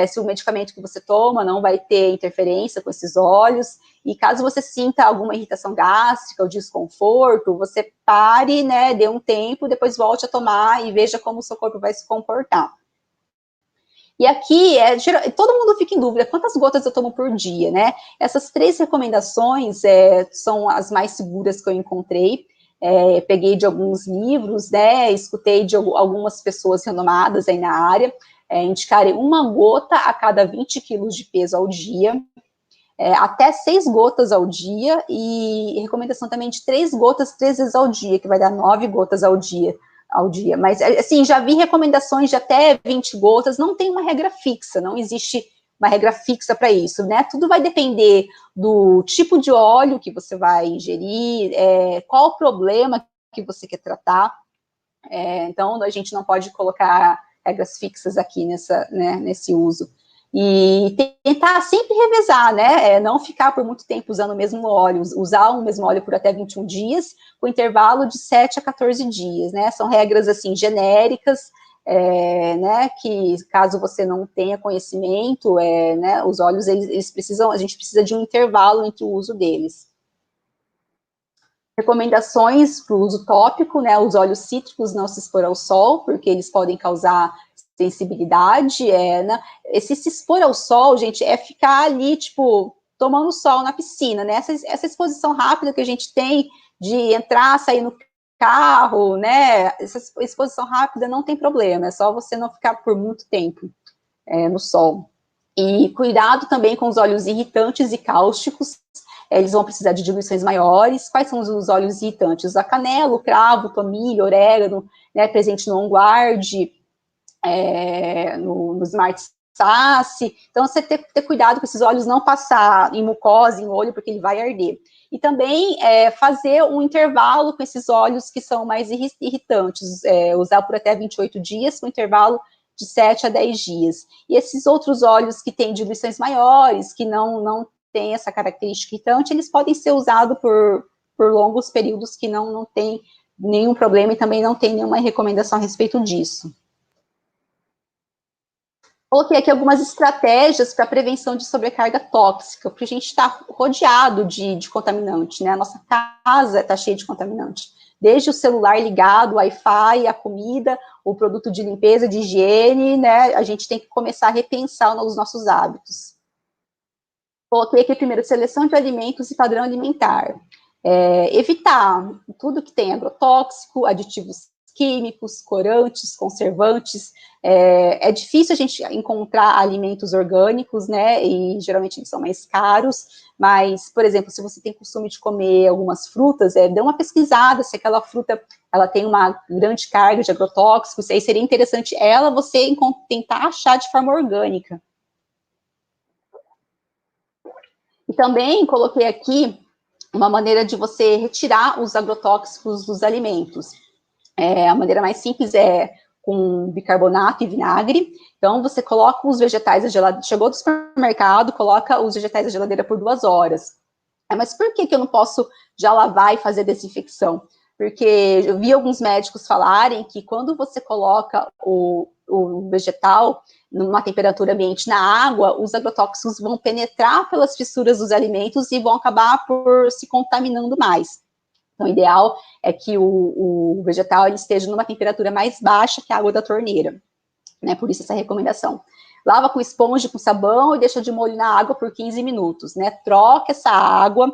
se o medicamento que você toma não vai ter interferência com esses óleos. E caso você sinta alguma irritação gástrica ou desconforto, você pare, né, dê um tempo, depois volte a tomar e veja como o seu corpo vai se comportar. E aqui, todo mundo fica em dúvida, quantas gotas eu tomo por dia, né? Essas 3 recomendações são as mais seguras que eu encontrei. Peguei de alguns livros, né? Escutei de algumas pessoas renomadas aí na área, indicarem 1 gota a cada 20 quilos de peso ao dia, até 6 gotas ao dia, e recomendação também de 3 gotas 3 vezes ao dia, que vai dar 9 gotas ao dia. Mas, assim, já vi recomendações de até 20 gotas, não tem uma regra fixa, não existe uma regra fixa para isso, né? Tudo vai depender do tipo de óleo que você vai ingerir, qual o problema que você quer tratar. Então, a gente não pode colocar regras fixas aqui nesse uso. E tentar sempre revezar, né? Não ficar por muito tempo usando o mesmo óleo, usar o mesmo óleo por até 21 dias, com intervalo de 7 a 14 dias, né? São regras, assim, genéricas, né? Que caso você não tenha conhecimento, né? Os óleos, eles precisam, a gente precisa de um intervalo entre o uso deles. Recomendações para o uso tópico, né? Os óleos cítricos não se expor ao sol, porque eles podem causar sensibilidade, né? Se expor ao sol, gente, ficar ali, tipo, tomando sol na piscina, né? Essa exposição rápida que a gente tem de entrar, sair no carro, né? Essa exposição rápida não tem problema, é só você não ficar por muito tempo no sol. E cuidado também com os óleos irritantes e cáusticos, eles vão precisar de diluições maiores. Quais são os óleos irritantes? A canela, o cravo, tomilho, orégano, né, presente no On Guard, no Smart Sasse. Então, você ter cuidado com esses óleos, não passar em mucosa, em olho, porque ele vai arder. E também fazer um intervalo com esses óleos que são mais irritantes, usar por até 28 dias, com intervalo de 7 a 10 dias. E esses outros óleos que têm diluições maiores, que não tem essa característica irritante, eles podem ser usados por longos períodos que não tem nenhum problema e também não tem nenhuma recomendação a respeito disso. Coloquei aqui algumas estratégias para prevenção de sobrecarga tóxica, porque a gente está rodeado de contaminante, né? A nossa casa está cheia de contaminante. Desde o celular ligado, o Wi-Fi, a comida, o produto de limpeza, de higiene, né? A gente tem que começar a repensar os nossos hábitos. Coloquei aqui primeiro seleção de alimentos e padrão alimentar. Evitar tudo que tem agrotóxico, aditivos químicos, corantes, conservantes. É difícil a gente encontrar alimentos orgânicos, né? E geralmente eles são mais caros. Mas, por exemplo, se você tem costume de comer algumas frutas, dê uma pesquisada se aquela fruta ela tem uma grande carga de agrotóxicos. Aí seria interessante você tentar achar de forma orgânica. E também coloquei aqui uma maneira de você retirar os agrotóxicos dos alimentos. A maneira mais simples é com bicarbonato e vinagre. Então, você coloca os vegetais na geladeira, chegou do supermercado, coloca os vegetais na geladeira por 2 horas. Mas por que eu não posso já lavar e fazer desinfecção? Porque eu vi alguns médicos falarem que quando você coloca o vegetal numa temperatura ambiente na água, os agrotóxicos vão penetrar pelas fissuras dos alimentos e vão acabar por se contaminando mais. Então, o ideal é que o vegetal ele esteja numa temperatura mais baixa que a água da torneira, né? Por isso essa recomendação. lava com esponja, com sabão e deixa de molho na água por 15 minutos, né? Troca essa água,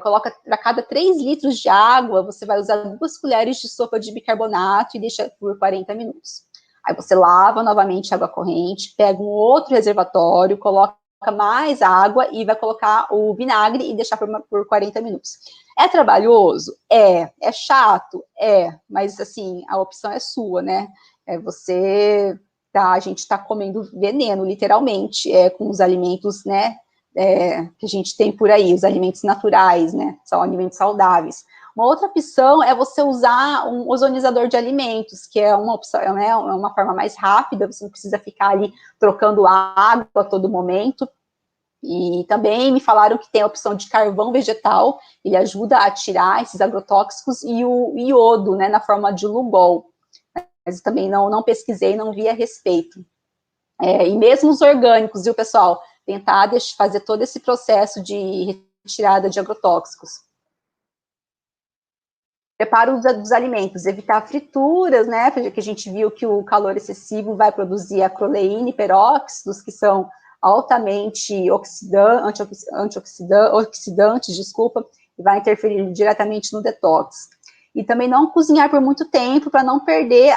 coloca para cada 3 litros de água, você vai usar 2 colheres de sopa de bicarbonato e deixa por 40 minutos. Aí você lava novamente a água corrente, pega um outro reservatório, coloca mais água e vai colocar o vinagre e deixar por 40 minutos. É trabalhoso? É chato? Mas assim, a opção é sua, né? A gente está comendo veneno, literalmente, com os alimentos, né, que a gente tem por aí, os alimentos naturais, né, são alimentos saudáveis. Uma outra opção é você usar um ozonizador de alimentos, que é uma opção, né, é uma forma mais rápida, você não precisa ficar ali trocando água a todo momento. E também me falaram que tem a opção de carvão vegetal, ele ajuda a tirar esses agrotóxicos, e o iodo, né, na forma de Lugol. Mas também não pesquisei, não vi a respeito. E mesmo os orgânicos, viu, pessoal? Tentar fazer todo esse processo de retirada de agrotóxicos. Preparo dos alimentos, evitar frituras, né, porque a gente viu que o calor excessivo vai produzir acroleína e peróxidos, que são altamente oxidantes, e vai interferir diretamente no detox. E também não cozinhar por muito tempo, para não perder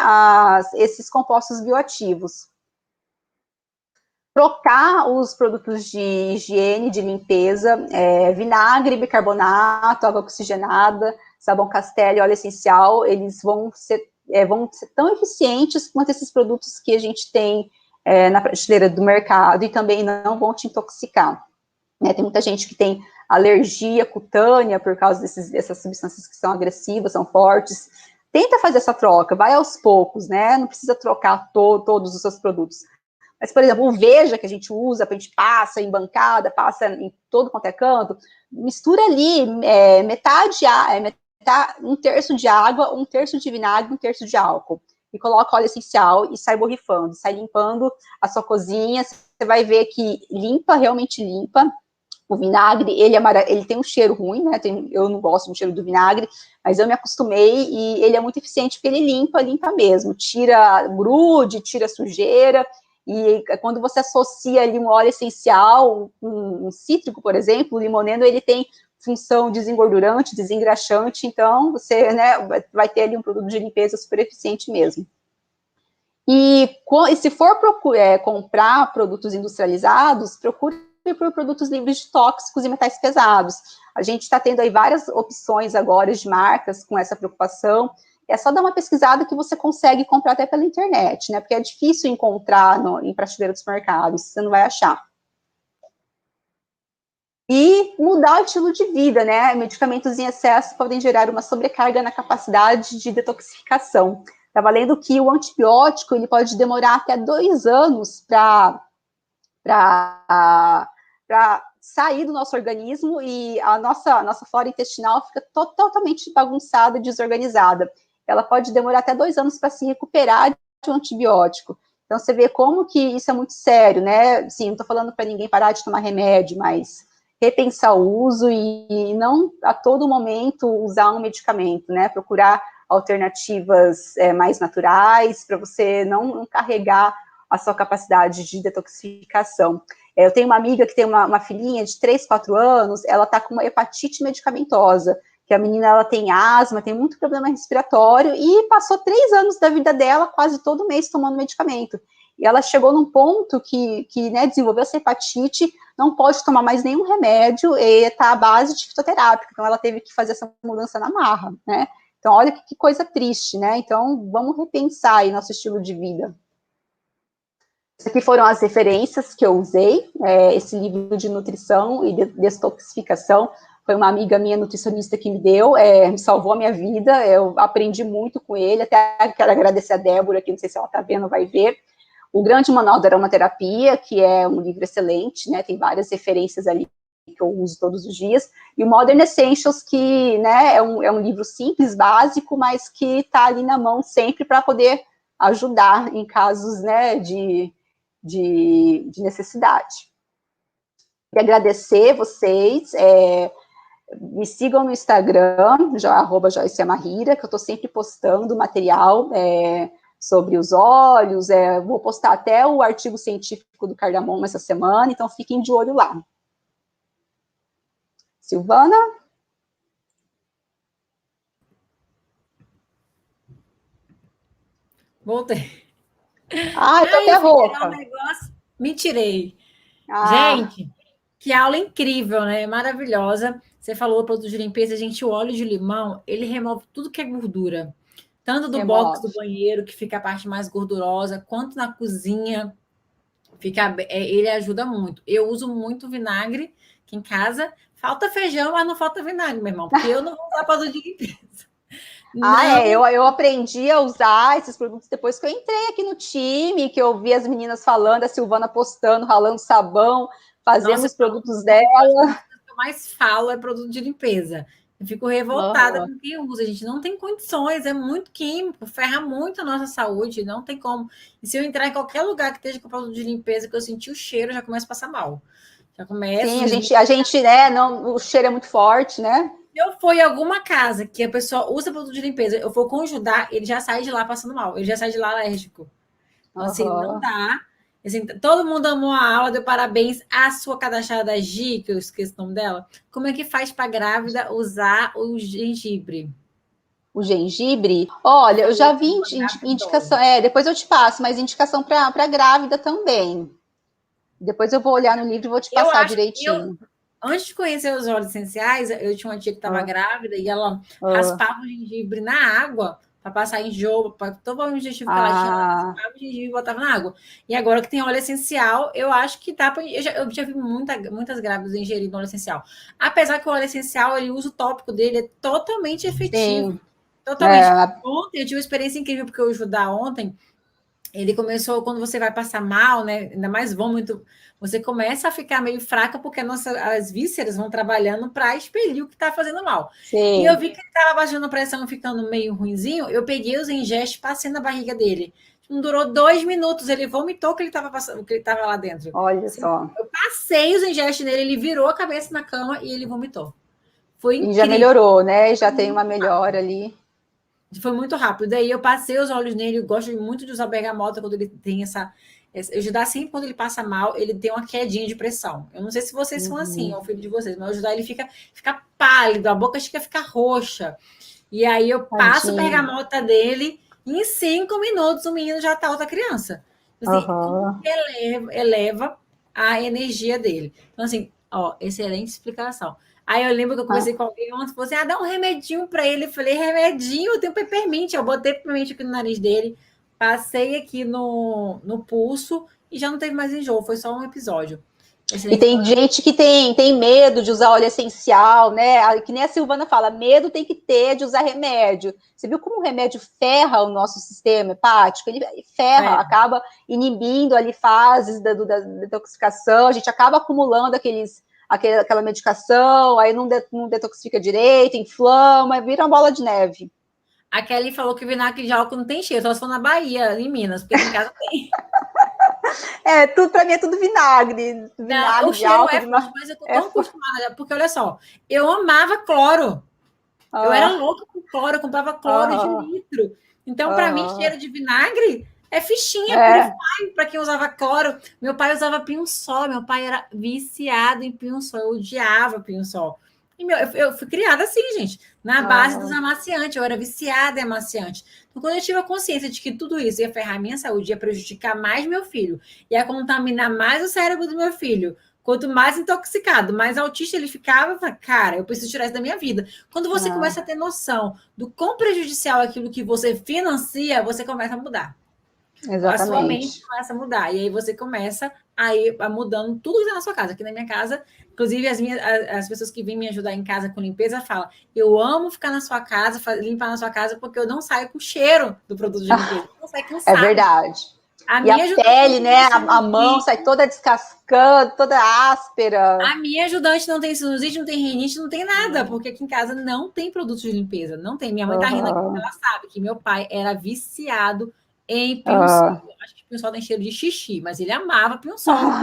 esses compostos bioativos. Trocar os produtos de higiene, de limpeza, vinagre, bicarbonato, água oxigenada, sabão Castel e óleo essencial, eles vão ser tão eficientes quanto esses produtos que a gente tem na prateleira do mercado, e também não vão te intoxicar. Né? Tem muita gente que tem alergia cutânea por causa dessas substâncias que são agressivas, são fortes. Tenta fazer essa troca, vai aos poucos, né? Não precisa trocar todos os seus produtos. Mas, por exemplo, o Veja que a gente usa, a gente passa em bancada, passa em todo quanto é canto, mistura ali um terço de água, um terço de vinagre, um terço de álcool. E coloca óleo essencial e sai borrifando, sai limpando a sua cozinha. Você vai ver que realmente limpa. O vinagre, ele tem um cheiro ruim, né? Eu não gosto do cheiro do vinagre, mas eu me acostumei, e ele é muito eficiente porque ele limpa mesmo, tira grude, tira sujeira. E quando você associa ali um óleo essencial, um cítrico, por exemplo, o limoneno, ele tem função desengordurante, desengraxante, então você, né, vai ter ali um produto de limpeza super eficiente mesmo. E se for comprar produtos industrializados, procure por produtos livres de tóxicos e metais pesados. A gente está tendo aí várias opções agora de marcas com essa preocupação. É só dar uma pesquisada que você consegue comprar até pela internet, né? Porque é difícil encontrar em prateleira dos mercados, você não vai achar. E mudar o estilo de vida, né? Medicamentos em excesso podem gerar uma sobrecarga na capacidade de detoxificação. Estava lendo que o antibiótico ele pode demorar até 2 anos para sair do nosso organismo, e a nossa flora intestinal fica totalmente bagunçada, desorganizada. Ela pode demorar até 2 anos para se recuperar de um antibiótico. Então, você vê como que isso é muito sério, né? Sim, não estou falando para ninguém parar de tomar remédio, mas repensar o uso e não a todo momento usar um medicamento, né? Procurar alternativas mais naturais, para você não carregar a sua capacidade de detoxificação. Eu tenho uma amiga que tem uma filhinha de 3, 4 anos, ela está com uma hepatite medicamentosa, que a menina ela tem asma, tem muito problema respiratório, e passou 3 anos da vida dela quase todo mês tomando medicamento. E ela chegou num ponto que né, desenvolveu essa hepatite, não pode tomar mais nenhum remédio, e está à base de fitoterápica, então ela teve que fazer essa mudança na marra, né? Então, olha que coisa triste, né? Então, vamos repensar aí nosso estilo de vida. Essas aqui foram as referências que eu usei, esse livro de nutrição e detoxificação, foi uma amiga minha nutricionista que me deu, me salvou a minha vida, eu aprendi muito com ele, até quero agradecer a Débora, que não sei se ela está vendo, vai ver. O Grande Manual da Aromaterapia, que é um livro excelente, né, tem várias referências ali que eu uso todos os dias, e o Modern Essentials, que né, é um livro simples, básico, mas que está ali na mão sempre para poder ajudar em casos né, de necessidade. Queria agradecer vocês, me sigam no Instagram, @JoyceAmahira, que eu estou sempre postando material sobre os olhos, vou postar até o artigo científico do cardamomo essa semana, então fiquem de olho lá. Silvana? Voltei. Ah, eu tô Ai, até eu fui tirar um rouca. negócio, me tirei. Ah, Gente, que aula incrível, né? Maravilhosa. Você falou produto de limpeza, gente, o óleo de limão, ele remove tudo que é gordura. Tanto do box remove. do banheiro, que fica a parte mais gordurosa, quanto na cozinha. Ele ajuda muito. Eu uso muito vinagre aqui em casa. Falta feijão, mas não falta vinagre, meu irmão, porque eu não vou usar produto de limpeza. Não, Eu aprendi a usar esses produtos depois que eu entrei aqui no time, que eu vi as meninas falando, a Silvana postando, ralando sabão, fazendo nossa, os produtos as dela. coisas que eu mais falo é produto de limpeza. Eu fico revoltada Uhum. com quem usa, gente. Não tem condições, é muito químico, ferra muito a nossa saúde, não tem como. E se eu entrar em qualquer lugar que esteja com produto de limpeza, que eu sentir o cheiro, eu já começo a passar mal. Já começo, Sim, os a gente, né, não, o cheiro é muito forte, né? Se eu for em alguma casa que a pessoa usa produto de limpeza, eu for conjudar, ele já sai de lá passando mal, ele já sai de lá alérgico. Então, assim, não Uhum. dá. Assim, todo mundo amou a aula, deu parabéns à sua cadastrada Gi, que eu esqueci o nome dela. Como é que faz para grávida usar o gengibre? O gengibre, olha, eu já vi indicação, depois eu te passo, mas indicação para grávida também. Depois eu vou olhar no livro e vou te Eu passar acho que direitinho. antes de conhecer os óleos essenciais, eu tinha uma tia que estava Uh, grávida e ela uh, raspava o gengibre na água para passar enjoo, para todo o objetivo que ela tinha, ela ah, raspava o gengibre e botava na água. E agora que tem óleo essencial, eu acho que dá para. Eu já vi muitas grávidas ingerindo óleo essencial. Apesar que o óleo essencial, ele usa o tópico dele, é totalmente efetivo. sim, Totalmente. é, Ontem eu tive uma experiência incrível, porque o Judá ontem ele começou quando você vai passar mal, né? Ainda mais vômito, você começa a ficar meio fraca porque as vísceras vão trabalhando para expelir o que está fazendo mal. E eu sim. vi que ele estava baixando a pressão, ficando meio ruinzinho. Eu peguei os ingestos, passei na barriga dele. Não durou 2 minutos, ele vomitou que ele estava passando, que ele estava lá dentro. Olha Assim, só. eu passei os ingestos nele, ele virou a cabeça na cama e ele vomitou. Foi E já incrível. melhorou, né? Já tem uma melhora ali. Foi muito rápido. Daí eu passei os olhos nele. Eu gosto muito de usar bergamota quando ele tem eu ajudar sempre quando ele passa mal, ele tem uma quedinha de pressão. Eu não sei se vocês são assim, é o Uhum. filho de vocês, mas ajudar ele fica pálido, a boca chega a ficar roxa. E aí eu passo Tadinho. bergamota dele e em 5 minutos o menino já tá outra criança. Assim, como Uhum. que eleva a energia dele? Então, assim, ó, excelente explicação. Aí eu lembro que eu Ah, conversei com alguém ontem, falou assim: dá um remedinho para ele. Eu falei: remedinho, eu tenho peppermint. Eu botei peppermint aqui no nariz dele, passei aqui no pulso e já não teve mais enjoo, foi só um episódio. e Excelente. tem gente que tem medo de usar óleo essencial, né? Que nem a Silvana fala, medo tem que ter de usar remédio. Você viu como o remédio ferra o nosso sistema hepático? Ele ferra, É, acaba inibindo ali fases da detoxificação, a gente acaba acumulando aquela medicação, aí não detoxifica direito, inflama, vira uma bola de neve. a Kelly falou que vinagre de álcool não tem cheiro, só se for na Bahia, em Minas, porque aqui em casa tem. Tudo para mim é tudo vinagre, Não, o vinagre de cheiro álcool, é forte, mas eu tô é, tão acostumada, porque olha só, eu amava cloro. Eu era ah, louca com cloro, eu comprava cloro de ah, litro. Então, para mim, ah, cheiro de vinagre é fichinha, é, purify, para quem usava cloro. Meu pai usava pinho-sol, meu pai era viciado em pinho-sol, eu odiava pinho-sol. E eu fui criada assim, gente, na base dos ah, amaciantes, eu era viciada em amaciante. Então, quando eu tive a consciência de que tudo isso ia ferrar minha saúde, ia prejudicar mais meu filho, ia contaminar mais o cérebro do meu filho, quanto mais intoxicado, mais autista ele ficava, eu falei, cara, eu preciso tirar isso da minha vida. Quando você começa a ah, ter noção do quão prejudicial é aquilo que você financia, você começa a mudar. A sua mente exatamente. começa a mudar. E aí você começa a ir mudando tudo que está na sua casa. Aqui na minha casa, inclusive as pessoas que vêm me ajudar em casa com limpeza falam: eu amo ficar na sua casa, limpar na sua casa, porque eu não saio com cheiro do produto de limpeza. Eu não saio É cansado. verdade. A E a minha ajudante não pele, tem né? A mão sinusite. sai toda descascando, toda áspera. A minha ajudante não tem sinusite, não tem rinite, não tem nada, porque aqui em casa não tem produto de limpeza, não tem. Minha mãe tá rindo aqui, porque Uhum. ela sabe que meu pai era viciado em pinho-sol. Uhum. Acho que pinho-sol tem cheiro de xixi, mas ele amava pinho-sol.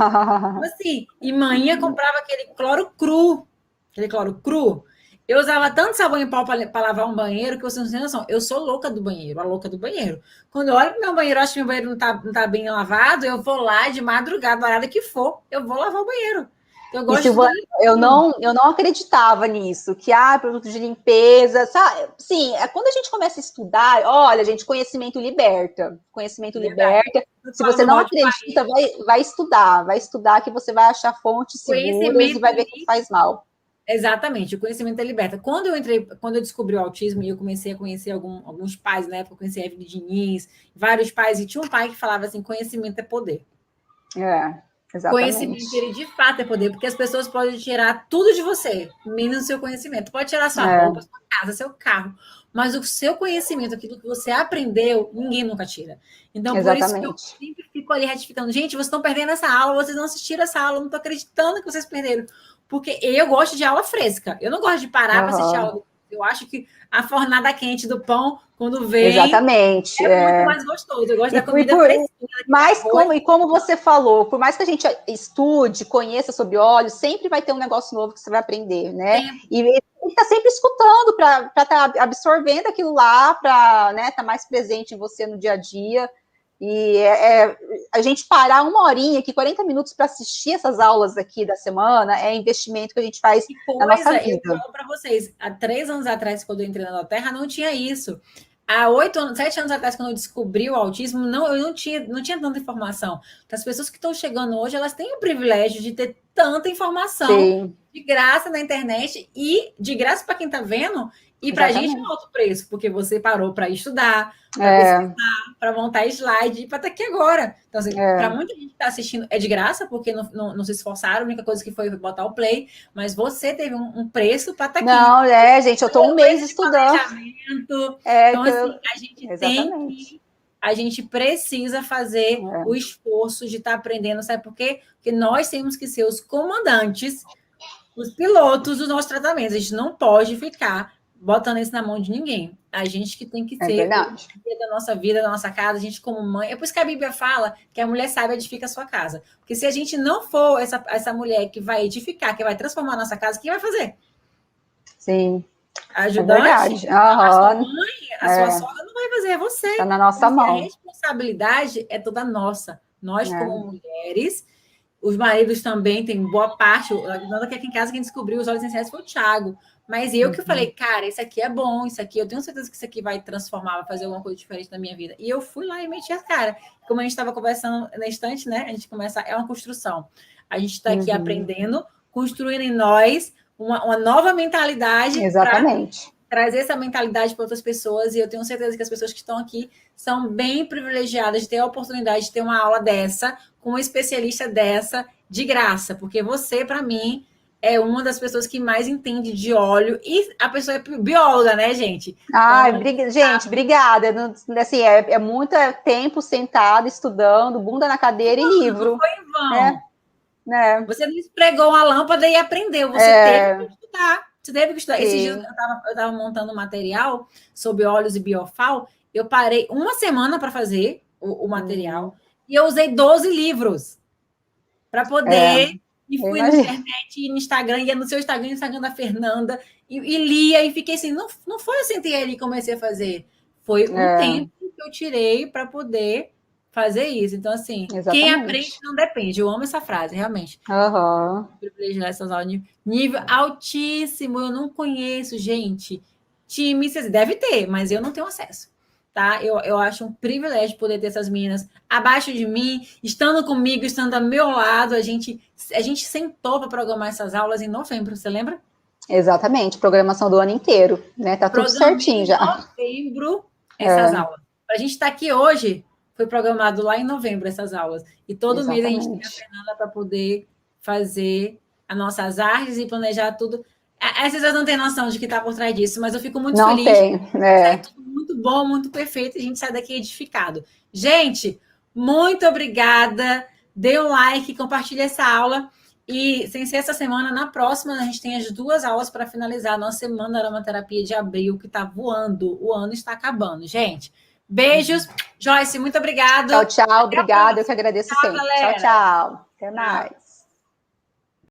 Então, assim, e manhã comprava aquele cloro cru. Aquele cloro cru. Eu usava tanto sabão em pó para lavar um banheiro que você não tem noção. Eu sou louca do banheiro, a louca do banheiro. Quando eu olho pro meu banheiro, acho que meu banheiro não tá bem lavado, eu vou lá de madrugada, a hora que for, eu vou lavar o banheiro. Então, eu E gosto de tudo Silvana, limpinho. eu não acreditava nisso, que produto de limpeza, sabe? Sim, quando a gente começa a estudar, olha, gente, conhecimento liberta. Conhecimento Verdade. liberta. Eu Se falo você do não mal de acredita, vai estudar que você vai achar fontes seguras e conhecimento. vai ver que faz mal. Exatamente, o conhecimento é liberta. Quando eu descobri o autismo e eu comecei a conhecer alguns pais, na época eu conheci a Evelyn Diniz, vários pais, e tinha um pai que falava assim: conhecimento é poder. Exatamente. Conhecimento, ele de fato é poder, porque as pessoas podem tirar tudo de você, menos o seu conhecimento. Pode tirar sua roupa, sua casa, seu carro, mas o seu conhecimento, aquilo que você aprendeu, ninguém nunca tira. Então, por isso que eu Exatamente. sempre fico ali retificando: gente, vocês estão perdendo essa aula, vocês não assistiram essa aula, eu não estou acreditando que vocês perderam. Porque eu gosto de aula fresca, eu não gosto de parar para assistir aula. Eu acho que a fornada quente do pão, quando vem, Exatamente. é muito mais gostoso. Eu gosto E, da comida fresquinha, daquele arroz. como você falou, por mais que a gente estude, conheça sobre óleo, sempre vai ter um negócio novo que você vai aprender, né? Sempre. E ele está sempre escutando para estar absorvendo aquilo lá, para estar mais presente em você no dia a dia. E a gente parar uma horinha aqui, 40 minutos para assistir essas aulas aqui da semana, é investimento que a gente faz Que na nossa coisa, eu vida. falo para vocês, há 3 anos atrás, quando eu entrei na Terra, não tinha isso. Há 7 anos atrás, quando eu descobri o autismo, eu não tinha tanta informação. Então, as pessoas que estão chegando hoje, elas têm o privilégio de ter tanta informação Sim, de graça na internet e de graça para quem está vendo, e para a gente é exatamente. alto preço, porque você parou para estudar, para pesquisar, É, para montar slide e para estar aqui agora. Então, assim, para é. muita gente que está assistindo, é de graça, porque não se esforçaram, a única coisa que foi botar o play, mas você teve um preço para estar aqui. Não, gente, eu estou um 2 mês meses de estudando. planejamento. É Então, que assim, eu, exatamente. a gente precisa fazer o É, esforço de estar aprendendo, sabe por quê? Porque nós temos que ser os comandantes, os pilotos dos nossos tratamentos. A gente não pode ficar botando isso na mão de ninguém. A gente que tem que é ser o verdade. guia da nossa vida, da nossa casa, a gente como mãe. É por isso que a Bíblia fala que a mulher sábia edifica a sua casa. Porque se a gente não for essa mulher que vai edificar, que vai transformar a nossa casa, quem vai fazer? Sim, A é ajudante? verdade. A sua Aham, mãe, a sua sogra não vai fazer, é tá você. na Então, nossa assim, a mão. responsabilidade é toda nossa. Nós, como É, mulheres, os maridos também têm boa parte. Nada que aqui em casa quem descobriu os óleos essenciais foi o Thiago. Mas eu que falei, cara, isso aqui é bom, isso aqui, eu tenho certeza que isso aqui vai transformar, vai fazer alguma coisa diferente na minha vida. E eu fui lá e meti a cara. Como a gente estava conversando na estante, né? A gente começa, é uma construção. A gente está aqui aprendendo, construindo em nós uma nova mentalidade para exatamente. trazer essa mentalidade para outras pessoas, e eu tenho certeza que as pessoas que estão aqui são bem privilegiadas de ter a oportunidade de ter uma aula dessa, com uma especialista dessa, de graça, porque você, para mim, é uma das pessoas que mais entende de óleo, e a pessoa é bióloga, né, gente? Ai, Então, gente, obrigada. Assim, é muito tempo sentado, estudando, bunda na cadeira e não livro, foi em né? vão. Né? Você não esfregou uma lâmpada e aprendeu, você teve que estudar. Você teve que estudar. Esses dias Sim. eu estava montando um material sobre óleos e biofal. Eu parei uma semana para fazer o material e eu usei 12 livros para poder. E Eu fui na imagino. internet, e no Instagram, ia no seu Instagram, no Instagram da Fernanda, e lia e fiquei assim. Não foi assim que ali e comecei a fazer. Foi um tempo que eu tirei para poder fazer isso. Então, assim, quem aprende Exatamente. não depende. Eu amo essa frase, realmente Aham. privilegiar essas aulas de nível altíssimo. Eu não conheço, gente. Time, vocês deve ter, mas eu não tenho acesso. Tá? Eu acho um privilégio poder ter essas meninas abaixo de mim, estando comigo, estando ao meu lado. A gente sentou para programar essas aulas em novembro, você lembra? Exatamente. Programação do ano inteiro, né? Tá tudo Programei certinho em já. novembro essas aulas. Para a gente estar aqui hoje, foi programado lá em novembro essas aulas. E todo mês a gente tem a Exatamente. Fernanda para poder fazer as nossas artes e planejar tudo. Às vezes eu não tenho noção de que está por trás disso, mas eu fico muito Não feliz. tem, Sai né? tudo muito bom, muito perfeito, e a gente sai daqui edificado. Gente, muito obrigada. Dê um like, compartilhe essa aula. E sem ser essa semana, na próxima, a gente tem as 2 aulas para finalizar a nossa semana da aromaterapia de abril, que está voando. O ano está acabando, gente. Beijos. Joyce, muito obrigado. Tchau, tchau. Até a Obrigada. Eu que próxima. agradeço Tchau, sempre. Tchau, galera. tchau. Até Tchau. mais.